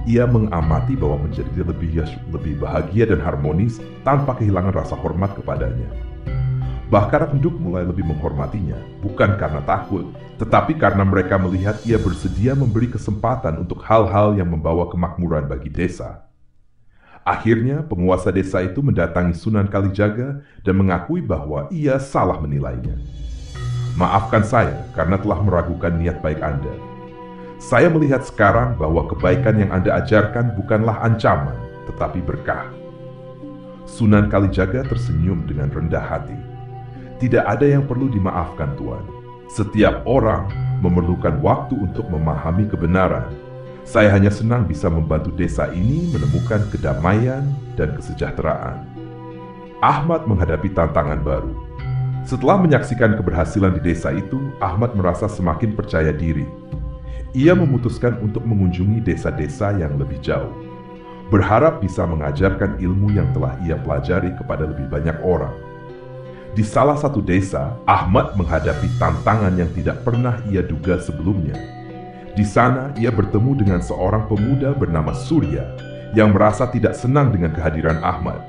Ia mengamati bahwa menjadi lebih bahagia dan harmonis tanpa kehilangan rasa hormat kepadanya. Bahkan penduduk mulai lebih menghormatinya, bukan karena takut, tetapi karena mereka melihat ia bersedia memberi kesempatan untuk hal-hal yang membawa kemakmuran bagi desa. Akhirnya, penguasa desa itu mendatangi Sunan Kalijaga dan mengakui bahwa ia salah menilainya. Maafkan saya karena telah meragukan niat baik Anda. Saya melihat sekarang bahwa kebaikan yang Anda ajarkan bukanlah ancaman, tetapi berkah. Sunan Kalijaga tersenyum dengan rendah hati. Tidak ada yang perlu dimaafkan, Tuan. Setiap orang memerlukan waktu untuk memahami kebenaran. Saya hanya senang bisa membantu desa ini menemukan kedamaian dan kesejahteraan. Ahmad menghadapi tantangan baru. Setelah menyaksikan keberhasilan di desa itu, Ahmad merasa semakin percaya diri. Ia memutuskan untuk mengunjungi desa-desa yang lebih jauh, berharap bisa mengajarkan ilmu yang telah ia pelajari kepada lebih banyak orang. Di salah satu desa, Ahmad menghadapi tantangan yang tidak pernah ia duga sebelumnya. Di sana, ia bertemu dengan seorang pemuda bernama Surya yang merasa tidak senang dengan kehadiran Ahmad.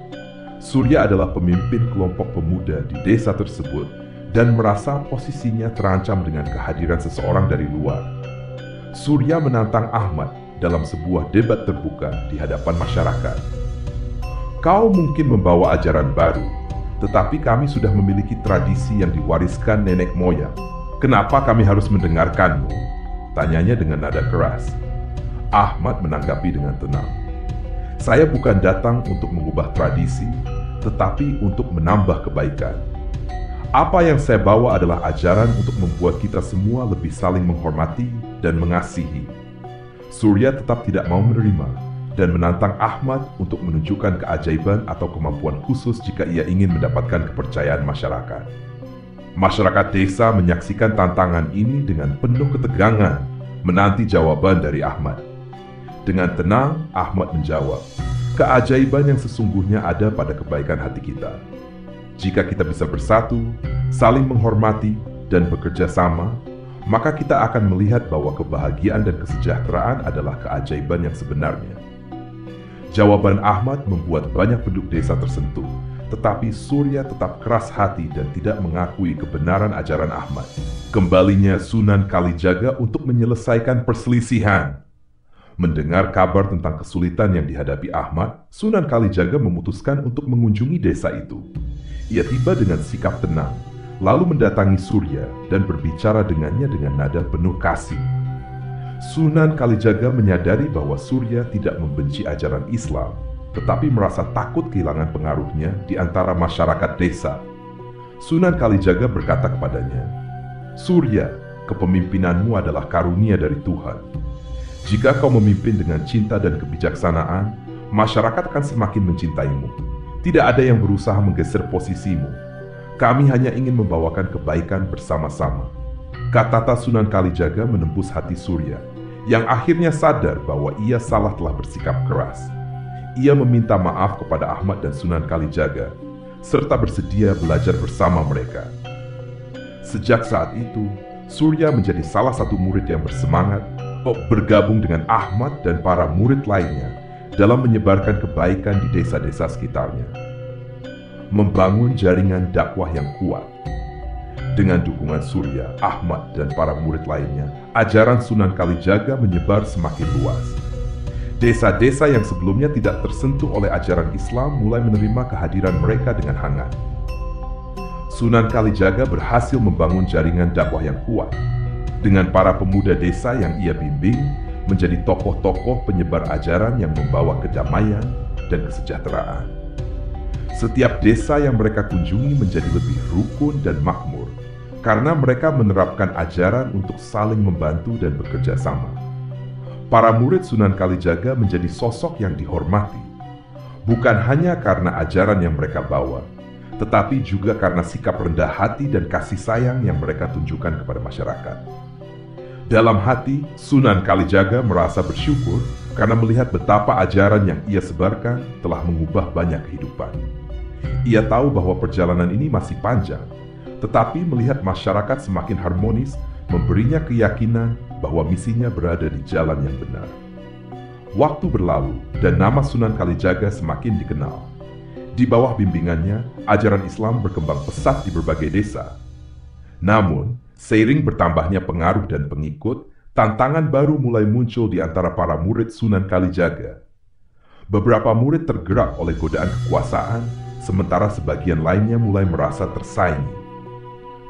Surya adalah pemimpin kelompok pemuda di desa tersebut dan merasa posisinya terancam dengan kehadiran seseorang dari luar. Surya menantang Ahmad dalam sebuah debat terbuka di hadapan masyarakat. Kau mungkin membawa ajaran baru, tetapi kami sudah memiliki tradisi yang diwariskan nenek moyang. Kenapa kami harus mendengarkanmu? Tanyanya dengan nada keras. Ahmad menanggapi dengan tenang. Saya bukan datang untuk mengubah tradisi, tetapi untuk menambah kebaikan. Apa yang saya bawa adalah ajaran untuk membuat kita semua lebih saling menghormati dan mengasihi. Surya tetap tidak mau menerima dan menantang Ahmad untuk menunjukkan keajaiban atau kemampuan khusus jika ia ingin mendapatkan kepercayaan masyarakat. Masyarakat desa menyaksikan tantangan ini dengan penuh ketegangan, menanti jawaban dari Ahmad. Dengan tenang, Ahmad menjawab, keajaiban yang sesungguhnya ada pada kebaikan hati kita. Jika kita bisa bersatu, saling menghormati, dan bekerja sama, maka kita akan melihat bahwa kebahagiaan dan kesejahteraan adalah keajaiban yang sebenarnya. Jawaban Ahmad membuat banyak penduduk desa tersentuh, tetapi Surya tetap keras hati dan tidak mengakui kebenaran ajaran Ahmad. Kembalinya Sunan Kalijaga untuk menyelesaikan perselisihan. Mendengar kabar tentang kesulitan yang dihadapi Ahmad, Sunan Kalijaga memutuskan untuk mengunjungi desa itu. Ia tiba dengan sikap tenang, lalu mendatangi Surya dan berbicara dengannya dengan nada penuh kasih. Sunan Kalijaga menyadari bahwa Surya tidak membenci ajaran Islam, tetapi merasa takut kehilangan pengaruhnya di antara masyarakat desa. Sunan Kalijaga berkata kepadanya, Surya, kepemimpinanmu adalah karunia dari Tuhan. Jika kau memimpin dengan cinta dan kebijaksanaan, masyarakat akan semakin mencintaimu. Tidak ada yang berusaha menggeser posisimu. Kami hanya ingin membawakan kebaikan bersama-sama. Kata-kata Sunan Kalijaga menembus hati Surya, yang akhirnya sadar bahwa ia salah telah bersikap keras. Ia meminta maaf kepada Ahmad dan Sunan Kalijaga, serta bersedia belajar bersama mereka. Sejak saat itu, Surya menjadi salah satu murid yang bersemangat bergabung dengan Ahmad dan para murid lainnya dalam menyebarkan kebaikan di desa-desa sekitarnya. Membangun jaringan dakwah yang kuat. Dengan dukungan Surya, Ahmad, dan para murid lainnya, ajaran Sunan Kalijaga menyebar semakin luas. Desa-desa yang sebelumnya tidak tersentuh oleh ajaran Islam mulai menerima kehadiran mereka dengan hangat. Sunan Kalijaga berhasil membangun jaringan dakwah yang kuat, dengan para pemuda desa yang ia bimbing menjadi tokoh-tokoh penyebar ajaran yang membawa kedamaian dan kesejahteraan. Setiap desa yang mereka kunjungi menjadi lebih rukun dan makmur, karena mereka menerapkan ajaran untuk saling membantu dan bekerja sama. Para murid Sunan Kalijaga menjadi sosok yang dihormati, bukan hanya karena ajaran yang mereka bawa, tetapi juga karena sikap rendah hati dan kasih sayang yang mereka tunjukkan kepada masyarakat. Dalam hati, Sunan Kalijaga merasa bersyukur karena melihat betapa ajaran yang ia sebarkan telah mengubah banyak kehidupan. Ia tahu bahwa perjalanan ini masih panjang, tetapi melihat masyarakat semakin harmonis memberinya keyakinan bahwa misinya berada di jalan yang benar. Waktu berlalu dan nama Sunan Kalijaga semakin dikenal. Di bawah bimbingannya, ajaran Islam berkembang pesat di berbagai desa. Namun, seiring bertambahnya pengaruh dan pengikut, tantangan baru mulai muncul di antara para murid Sunan Kalijaga. Beberapa murid tergerak oleh godaan kekuasaan, sementara sebagian lainnya mulai merasa tersaingi.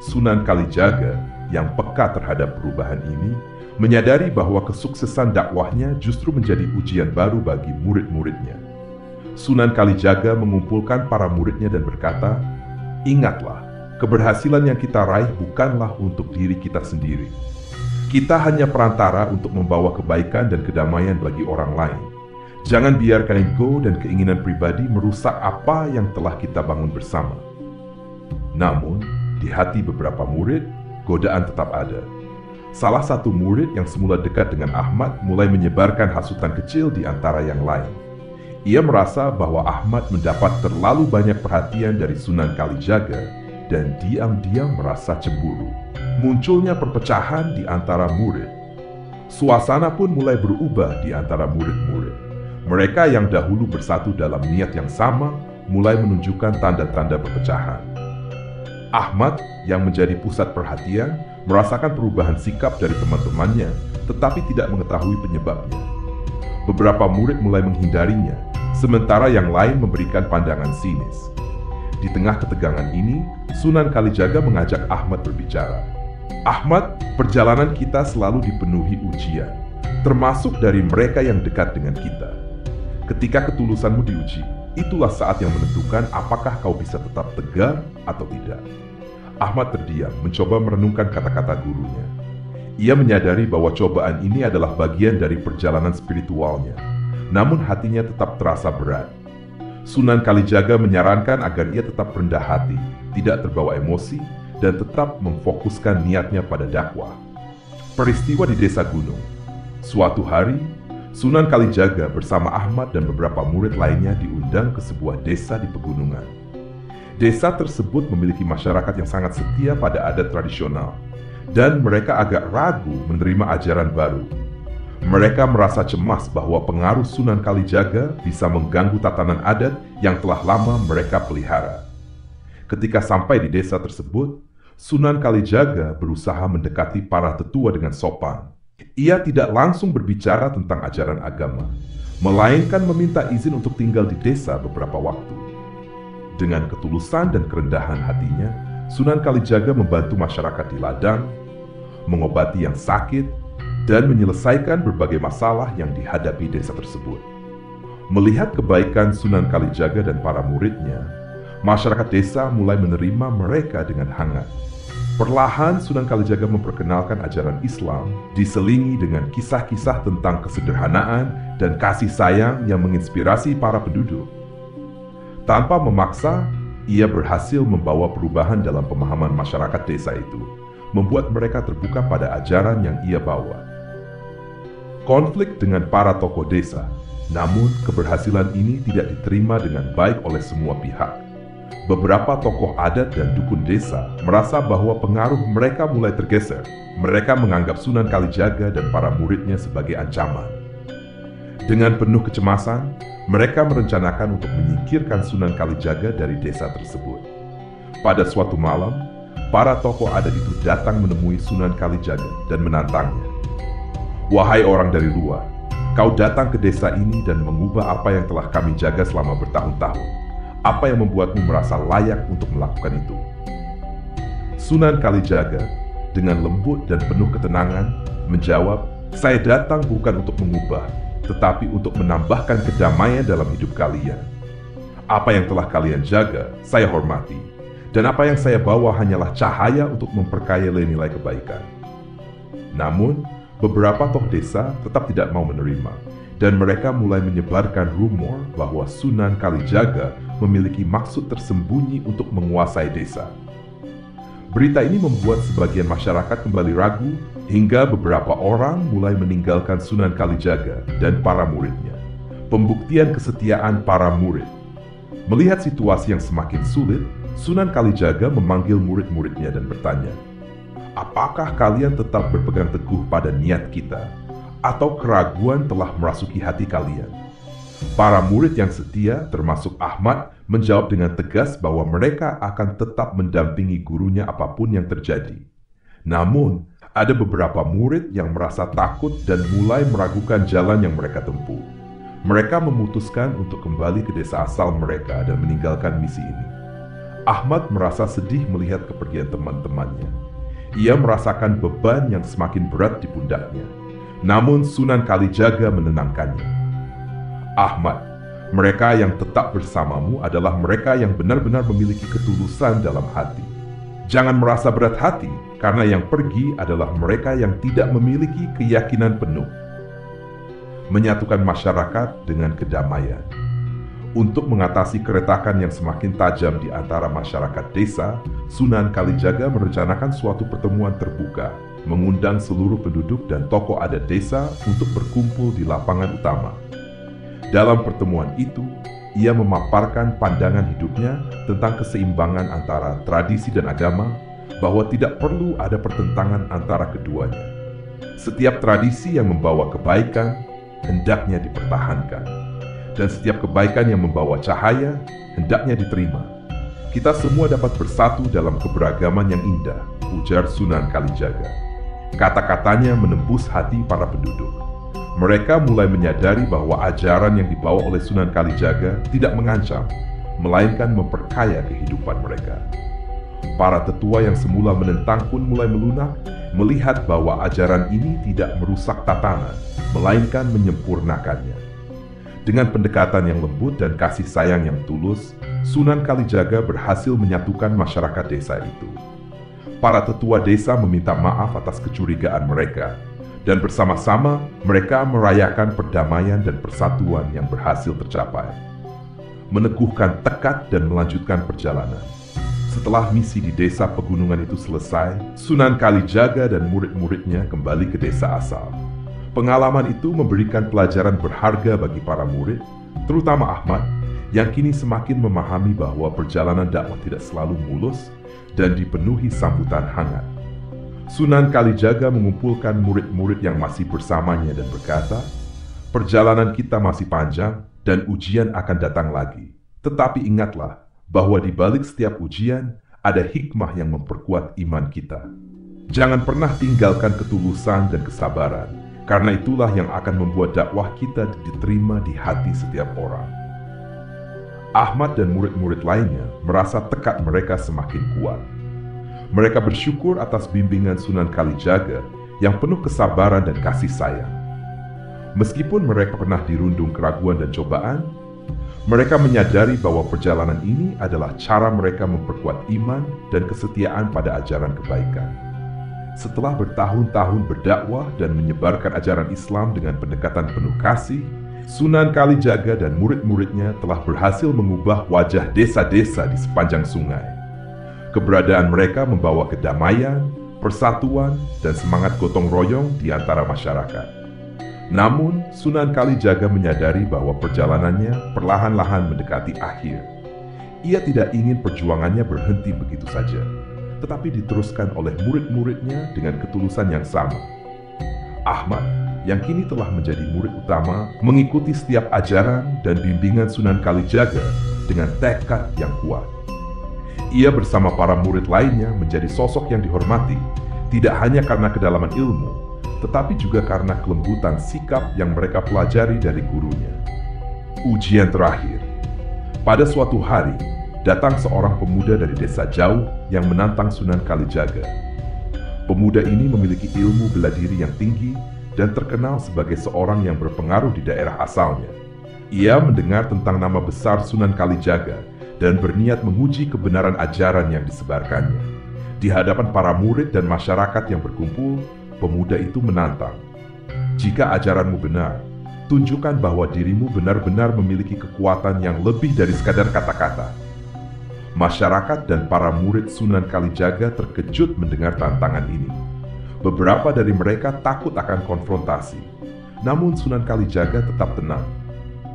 Sunan Kalijaga yang peka terhadap perubahan ini, menyadari bahwa kesuksesan dakwahnya justru menjadi ujian baru bagi murid-muridnya. Sunan Kalijaga mengumpulkan para muridnya dan berkata, "Ingatlah, keberhasilan yang kita raih bukanlah untuk diri kita sendiri. Kita hanya perantara untuk membawa kebaikan dan kedamaian bagi orang lain. Jangan biarkan ego dan keinginan pribadi merusak apa yang telah kita bangun bersama." Namun, di hati beberapa murid, godaan tetap ada. Salah satu murid yang semula dekat dengan Ahmad mulai menyebarkan hasutan kecil di antara yang lain. Ia merasa bahwa Ahmad mendapat terlalu banyak perhatian dari Sunan Kalijaga dan diam-diam merasa cemburu. Munculnya perpecahan di antara murid. Suasana pun mulai berubah di antara murid-murid. Mereka yang dahulu bersatu dalam niat yang sama mulai menunjukkan tanda-tanda perpecahan. Ahmad yang menjadi pusat perhatian merasakan perubahan sikap dari teman-temannya, tetapi tidak mengetahui penyebabnya. Beberapa murid mulai menghindarinya, sementara yang lain memberikan pandangan sinis. Di tengah ketegangan ini, Sunan Kalijaga mengajak Ahmad berbicara. "Ahmad, perjalanan kita selalu dipenuhi ujian, termasuk dari mereka yang dekat dengan kita. Ketika ketulusanmu diuji, itulah saat yang menentukan apakah kau bisa tetap tegar atau tidak." Ahmad terdiam, mencoba merenungkan kata-kata gurunya. Ia menyadari bahwa cobaan ini adalah bagian dari perjalanan spiritualnya, namun hatinya tetap terasa berat. Sunan Kalijaga menyarankan agar ia tetap rendah hati, tidak terbawa emosi, dan tetap memfokuskan niatnya pada dakwah. Peristiwa di Desa Gunung. Suatu hari, Sunan Kalijaga bersama Ahmad dan beberapa murid lainnya diundang ke sebuah desa di pegunungan. Desa tersebut memiliki masyarakat yang sangat setia pada adat tradisional, dan mereka agak ragu menerima ajaran baru. Mereka merasa cemas bahwa pengaruh Sunan Kalijaga bisa mengganggu tatanan adat yang telah lama mereka pelihara. Ketika sampai di desa tersebut, Sunan Kalijaga berusaha mendekati para tetua dengan sopan. Ia tidak langsung berbicara tentang ajaran agama, melainkan meminta izin untuk tinggal di desa beberapa waktu. Dengan ketulusan dan kerendahan hatinya, Sunan Kalijaga membantu masyarakat di ladang, mengobati yang sakit, dan menyelesaikan berbagai masalah yang dihadapi desa tersebut. Melihat kebaikan Sunan Kalijaga dan para muridnya, masyarakat desa mulai menerima mereka dengan hangat. Perlahan Sunan Kalijaga memperkenalkan ajaran Islam, diselingi dengan kisah-kisah tentang kesederhanaan dan kasih sayang yang menginspirasi para penduduk. Tanpa memaksa, ia berhasil membawa perubahan dalam pemahaman masyarakat desa itu, membuat mereka terbuka pada ajaran yang ia bawa. Konflik dengan para tokoh desa, namun keberhasilan ini tidak diterima dengan baik oleh semua pihak. Beberapa tokoh adat dan dukun desa merasa bahwa pengaruh mereka mulai tergeser. Mereka menganggap Sunan Kalijaga dan para muridnya sebagai ancaman. Dengan penuh kecemasan, mereka merencanakan untuk menyingkirkan Sunan Kalijaga dari desa tersebut. Pada suatu malam, para tokoh adat itu datang menemui Sunan Kalijaga dan menantangnya. "Wahai orang dari luar, kau datang ke desa ini dan mengubah apa yang telah kami jaga selama bertahun-tahun. Apa yang membuatmu merasa layak untuk melakukan itu?" Sunan Kalijaga dengan lembut dan penuh ketenangan menjawab, "Saya datang bukan untuk mengubah, tetapi untuk menambahkan kedamaian dalam hidup kalian. Apa yang telah kalian jaga, saya hormati, dan apa yang saya bawa hanyalah cahaya untuk memperkaya nilai kebaikan." Namun, beberapa tokoh desa tetap tidak mau menerima, dan mereka mulai menyebarkan rumor bahwa Sunan Kalijaga memiliki maksud tersembunyi untuk menguasai desa. Berita ini membuat sebagian masyarakat kembali ragu, hingga beberapa orang mulai meninggalkan Sunan Kalijaga dan para muridnya. Pembuktian kesetiaan para murid. Melihat situasi yang semakin sulit, Sunan Kalijaga memanggil murid-muridnya dan bertanya, "Apakah kalian tetap berpegang teguh pada niat kita, atau keraguan telah merasuki hati kalian?" Para murid yang setia, termasuk Ahmad, menjawab dengan tegas bahwa mereka akan tetap mendampingi gurunya apapun yang terjadi. Namun, ada beberapa murid yang merasa takut dan mulai meragukan jalan yang mereka tempuh. Mereka memutuskan untuk kembali ke desa asal mereka dan meninggalkan misi ini. Ahmad merasa sedih melihat kepergian teman-temannya. Ia merasakan beban yang semakin berat di pundaknya. Namun Sunan Kalijaga menenangkannya. Ahmad, mereka yang tetap bersamamu adalah mereka yang benar-benar memiliki ketulusan dalam hati. Jangan merasa berat hati, karena yang pergi adalah mereka yang tidak memiliki keyakinan penuh. Menyatukan masyarakat dengan kedamaian. Untuk mengatasi keretakan yang semakin tajam di antara masyarakat desa, Sunan Kalijaga merencanakan suatu pertemuan terbuka, mengundang seluruh penduduk dan tokoh adat desa untuk berkumpul di lapangan utama. Dalam pertemuan itu, ia memaparkan pandangan hidupnya tentang keseimbangan antara tradisi dan agama, bahwa tidak perlu ada pertentangan antara keduanya. Setiap tradisi yang membawa kebaikan, hendaknya dipertahankan. Dan setiap kebaikan yang membawa cahaya, hendaknya diterima. Kita semua dapat bersatu dalam keberagaman yang indah, ujar Sunan Kalijaga. Kata-katanya menembus hati para penduduk. Mereka mulai menyadari bahwa ajaran yang dibawa oleh Sunan Kalijaga tidak mengancam, melainkan memperkaya kehidupan mereka. Para tetua yang semula menentang pun mulai melunak, melihat bahwa ajaran ini tidak merusak tatanan, melainkan menyempurnakannya. Dengan pendekatan yang lembut dan kasih sayang yang tulus, Sunan Kalijaga berhasil menyatukan masyarakat desa itu. Para tetua desa meminta maaf atas kecurigaan mereka, dan bersama-sama mereka merayakan perdamaian dan persatuan yang berhasil tercapai. Meneguhkan tekad dan melanjutkan perjalanan. Setelah misi di desa pegunungan itu selesai, Sunan Kalijaga dan murid-muridnya kembali ke desa asal. Pengalaman itu memberikan pelajaran berharga bagi para murid, terutama Ahmad, yang kini semakin memahami bahwa perjalanan dakwah tidak selalu mulus dan dipenuhi sambutan hangat. Sunan Kalijaga mengumpulkan murid-murid yang masih bersamanya dan berkata, "Perjalanan kita masih panjang dan ujian akan datang lagi. Tetapi ingatlah bahwa di balik setiap ujian ada hikmah yang memperkuat iman kita. Jangan pernah tinggalkan ketulusan dan kesabaran, karena itulah yang akan membuat dakwah kita diterima di hati setiap orang." Ahmad dan murid-murid lainnya merasa tekad mereka semakin kuat. Mereka bersyukur atas bimbingan Sunan Kalijaga yang penuh kesabaran dan kasih sayang. Meskipun mereka pernah dirundung keraguan dan cobaan, mereka menyadari bahwa perjalanan ini adalah cara mereka memperkuat iman dan kesetiaan pada ajaran kebaikan. Setelah bertahun-tahun berdakwah dan menyebarkan ajaran Islam dengan pendekatan penuh kasih, Sunan Kalijaga dan murid-muridnya telah berhasil mengubah wajah desa-desa di sepanjang sungai. Keberadaan mereka membawa kedamaian, persatuan, dan semangat gotong royong di antara masyarakat. Namun, Sunan Kalijaga menyadari bahwa perjalanannya perlahan-lahan mendekati akhir. Ia tidak ingin perjuangannya berhenti begitu saja, tetapi diteruskan oleh murid-muridnya dengan ketulusan yang sama. Ahmad, yang kini telah menjadi murid utama, mengikuti setiap ajaran dan bimbingan Sunan Kalijaga dengan tekad yang kuat. Ia bersama para murid lainnya menjadi sosok yang dihormati, tidak hanya karena kedalaman ilmu, tetapi juga karena kelembutan sikap yang mereka pelajari dari gurunya. Ujian terakhir. Pada suatu hari, datang seorang pemuda dari desa jauh yang menantang Sunan Kalijaga. Pemuda ini memiliki ilmu bela diri yang tinggi dan terkenal sebagai seorang yang berpengaruh di daerah asalnya. Ia mendengar tentang nama besar Sunan Kalijaga dan berniat menguji kebenaran ajaran yang disebarkannya. Di hadapan para murid dan masyarakat yang berkumpul, pemuda itu menantang. "Jika ajaranmu benar, tunjukkan bahwa dirimu benar-benar memiliki kekuatan yang lebih dari sekadar kata-kata." Masyarakat dan para murid Sunan Kalijaga terkejut mendengar tantangan ini. Beberapa dari mereka takut akan konfrontasi, namun Sunan Kalijaga tetap tenang.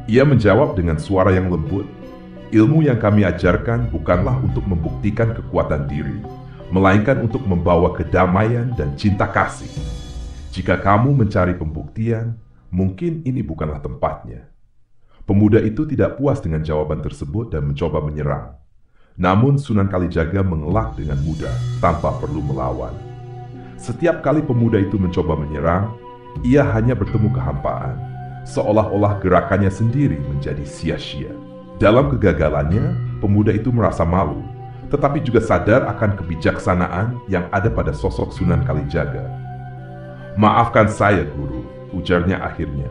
Ia menjawab dengan suara yang lembut, "Ilmu yang kami ajarkan bukanlah untuk membuktikan kekuatan diri, melainkan untuk membawa kedamaian dan cinta kasih. Jika kamu mencari pembuktian, mungkin ini bukanlah tempatnya." Pemuda itu tidak puas dengan jawaban tersebut dan mencoba menyerang. Namun Sunan Kalijaga mengelak dengan mudah tanpa perlu melawan. Setiap kali pemuda itu mencoba menyerang, ia hanya bertemu kehampaan, seolah-olah gerakannya sendiri menjadi sia-sia. Dalam kegagalannya, pemuda itu merasa malu, tetapi juga sadar akan kebijaksanaan yang ada pada sosok Sunan Kalijaga. "Maafkan saya, Guru," ujarnya akhirnya,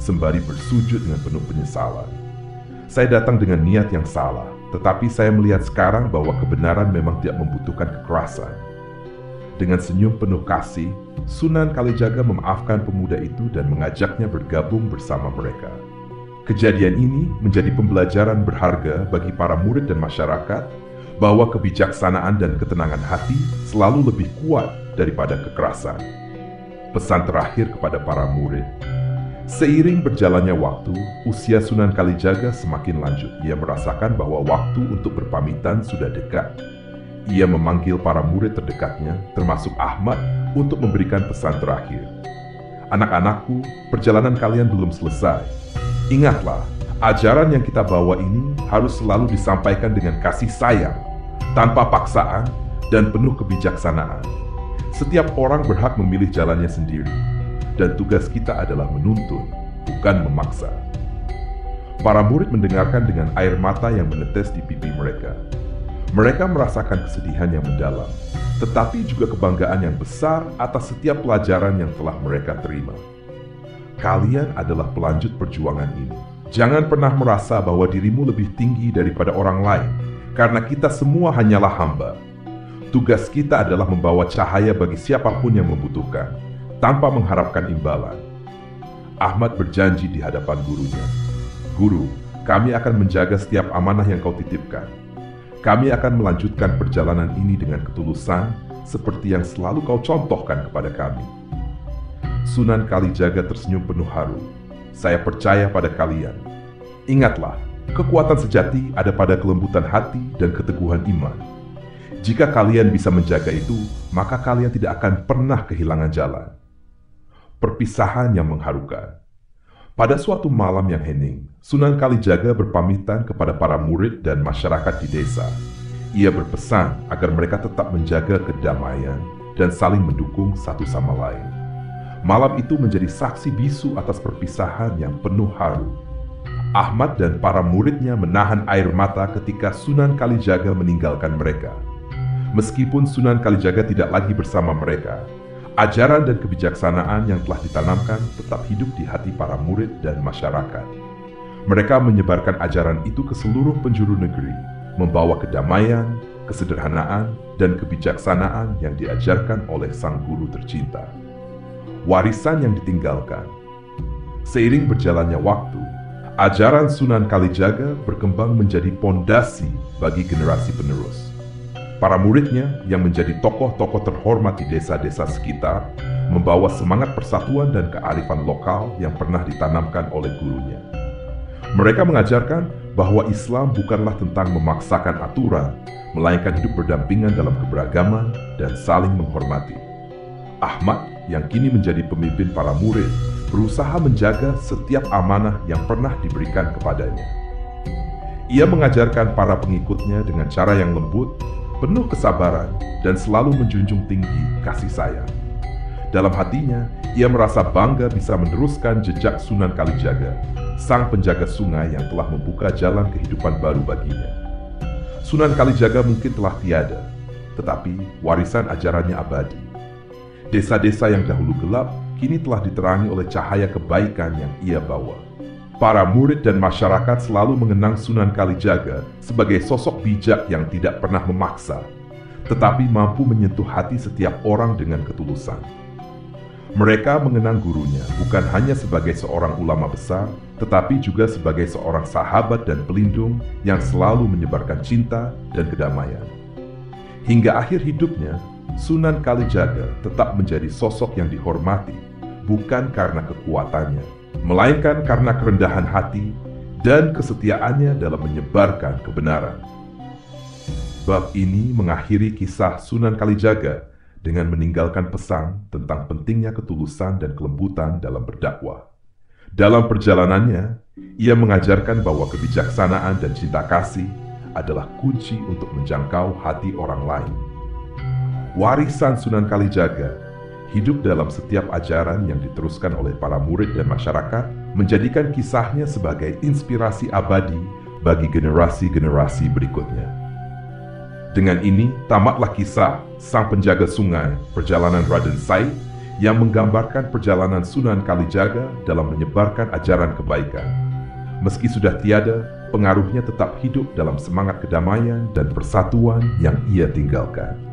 sembari bersujud dengan penuh penyesalan. "Saya datang dengan niat yang salah, tetapi saya melihat sekarang bahwa kebenaran memang tidak membutuhkan kekerasan." Dengan senyum penuh kasih, Sunan Kalijaga memaafkan pemuda itu dan mengajaknya bergabung bersama mereka. Kejadian ini menjadi pembelajaran berharga bagi para murid dan masyarakat bahwa kebijaksanaan dan ketenangan hati selalu lebih kuat daripada kekerasan. Pesan terakhir kepada para murid: seiring berjalannya waktu, usia Sunan Kalijaga semakin lanjut. Ia merasakan bahwa waktu untuk berpamitan sudah dekat. Ia memanggil para murid terdekatnya, termasuk Ahmad, untuk memberikan pesan terakhir. "Anak-anakku, perjalanan kalian belum selesai. Ingatlah, ajaran yang kita bawa ini harus selalu disampaikan dengan kasih sayang, tanpa paksaan, dan penuh kebijaksanaan. Setiap orang berhak memilih jalannya sendiri, dan tugas kita adalah menuntun, bukan memaksa." Para murid mendengarkan dengan air mata yang menetes di pipi mereka. Mereka merasakan kesedihan yang mendalam, tetapi juga kebanggaan yang besar atas setiap pelajaran yang telah mereka terima. Kalian adalah pelanjut perjuangan ini. Jangan pernah merasa bahwa dirimu lebih tinggi daripada orang lain, karena kita semua hanyalah hamba. Tugas kita adalah membawa cahaya bagi siapapun yang membutuhkan, tanpa mengharapkan imbalan. Ahmad berjanji di hadapan gurunya, "Guru, kami akan menjaga setiap amanah yang kau titipkan. Kami akan melanjutkan perjalanan ini dengan ketulusan, seperti yang selalu kau contohkan kepada kami." Sunan Kalijaga tersenyum penuh haru. "Saya percaya pada kalian. Ingatlah, kekuatan sejati ada pada kelembutan hati dan keteguhan iman. Jika kalian bisa menjaga itu, maka kalian tidak akan pernah kehilangan jalan." Perpisahan yang mengharukan. Pada suatu malam yang hening, Sunan Kalijaga berpamitan kepada para murid dan masyarakat di desa. Ia berpesan agar mereka tetap menjaga kedamaian dan saling mendukung satu sama lain. Malam itu menjadi saksi bisu atas perpisahan yang penuh haru. Ahmad dan para muridnya menahan air mata ketika Sunan Kalijaga meninggalkan mereka. Meskipun Sunan Kalijaga tidak lagi bersama mereka, ajaran dan kebijaksanaan yang telah ditanamkan tetap hidup di hati para murid dan masyarakat. Mereka menyebarkan ajaran itu ke seluruh penjuru negeri, membawa kedamaian, kesederhanaan, dan kebijaksanaan yang diajarkan oleh sang guru tercinta. Warisan yang ditinggalkan. Seiring berjalannya waktu, ajaran Sunan Kalijaga berkembang menjadi pondasi bagi generasi penerus. Para muridnya yang menjadi tokoh-tokoh terhormat di desa-desa sekitar membawa semangat persatuan dan kearifan lokal yang pernah ditanamkan oleh gurunya. Mereka mengajarkan bahwa Islam bukanlah tentang memaksakan aturan, melainkan hidup berdampingan dalam keberagaman dan saling menghormati. Ahmad yang kini menjadi pemimpin para murid berusaha menjaga setiap amanah yang pernah diberikan kepadanya. Ia mengajarkan para pengikutnya dengan cara yang lembut, penuh kesabaran, dan selalu menjunjung tinggi kasih sayang. Dalam hatinya, ia merasa bangga bisa meneruskan jejak Sunan Kalijaga, sang penjaga sungai yang telah membuka jalan kehidupan baru baginya. Sunan Kalijaga mungkin telah tiada, tetapi warisan ajarannya abadi. Desa-desa yang dahulu gelap, kini telah diterangi oleh cahaya kebaikan yang ia bawa. Para murid dan masyarakat selalu mengenang Sunan Kalijaga sebagai sosok bijak yang tidak pernah memaksa, tetapi mampu menyentuh hati setiap orang dengan ketulusan. Mereka mengenang gurunya bukan hanya sebagai seorang ulama besar, tetapi juga sebagai seorang sahabat dan pelindung yang selalu menyebarkan cinta dan kedamaian. Hingga akhir hidupnya, Sunan Kalijaga tetap menjadi sosok yang dihormati, bukan karena kekuatannya, melainkan karena kerendahan hati dan kesetiaannya dalam menyebarkan kebenaran. Bab ini mengakhiri kisah Sunan Kalijaga dengan meninggalkan pesan tentang pentingnya ketulusan dan kelembutan dalam berdakwah. Dalam perjalanannya, ia mengajarkan bahwa kebijaksanaan dan cinta kasih adalah kunci untuk menjangkau hati orang lain. Warisan Sunan Kalijaga hidup dalam setiap ajaran yang diteruskan oleh para murid dan masyarakat, menjadikan kisahnya sebagai inspirasi abadi bagi generasi-generasi berikutnya. Dengan ini, tamatlah kisah Sang Penjaga Sungai, perjalanan Raden Said, yang menggambarkan perjalanan Sunan Kalijaga dalam menyebarkan ajaran kebaikan. Meski sudah tiada, pengaruhnya tetap hidup dalam semangat kedamaian dan persatuan yang ia tinggalkan.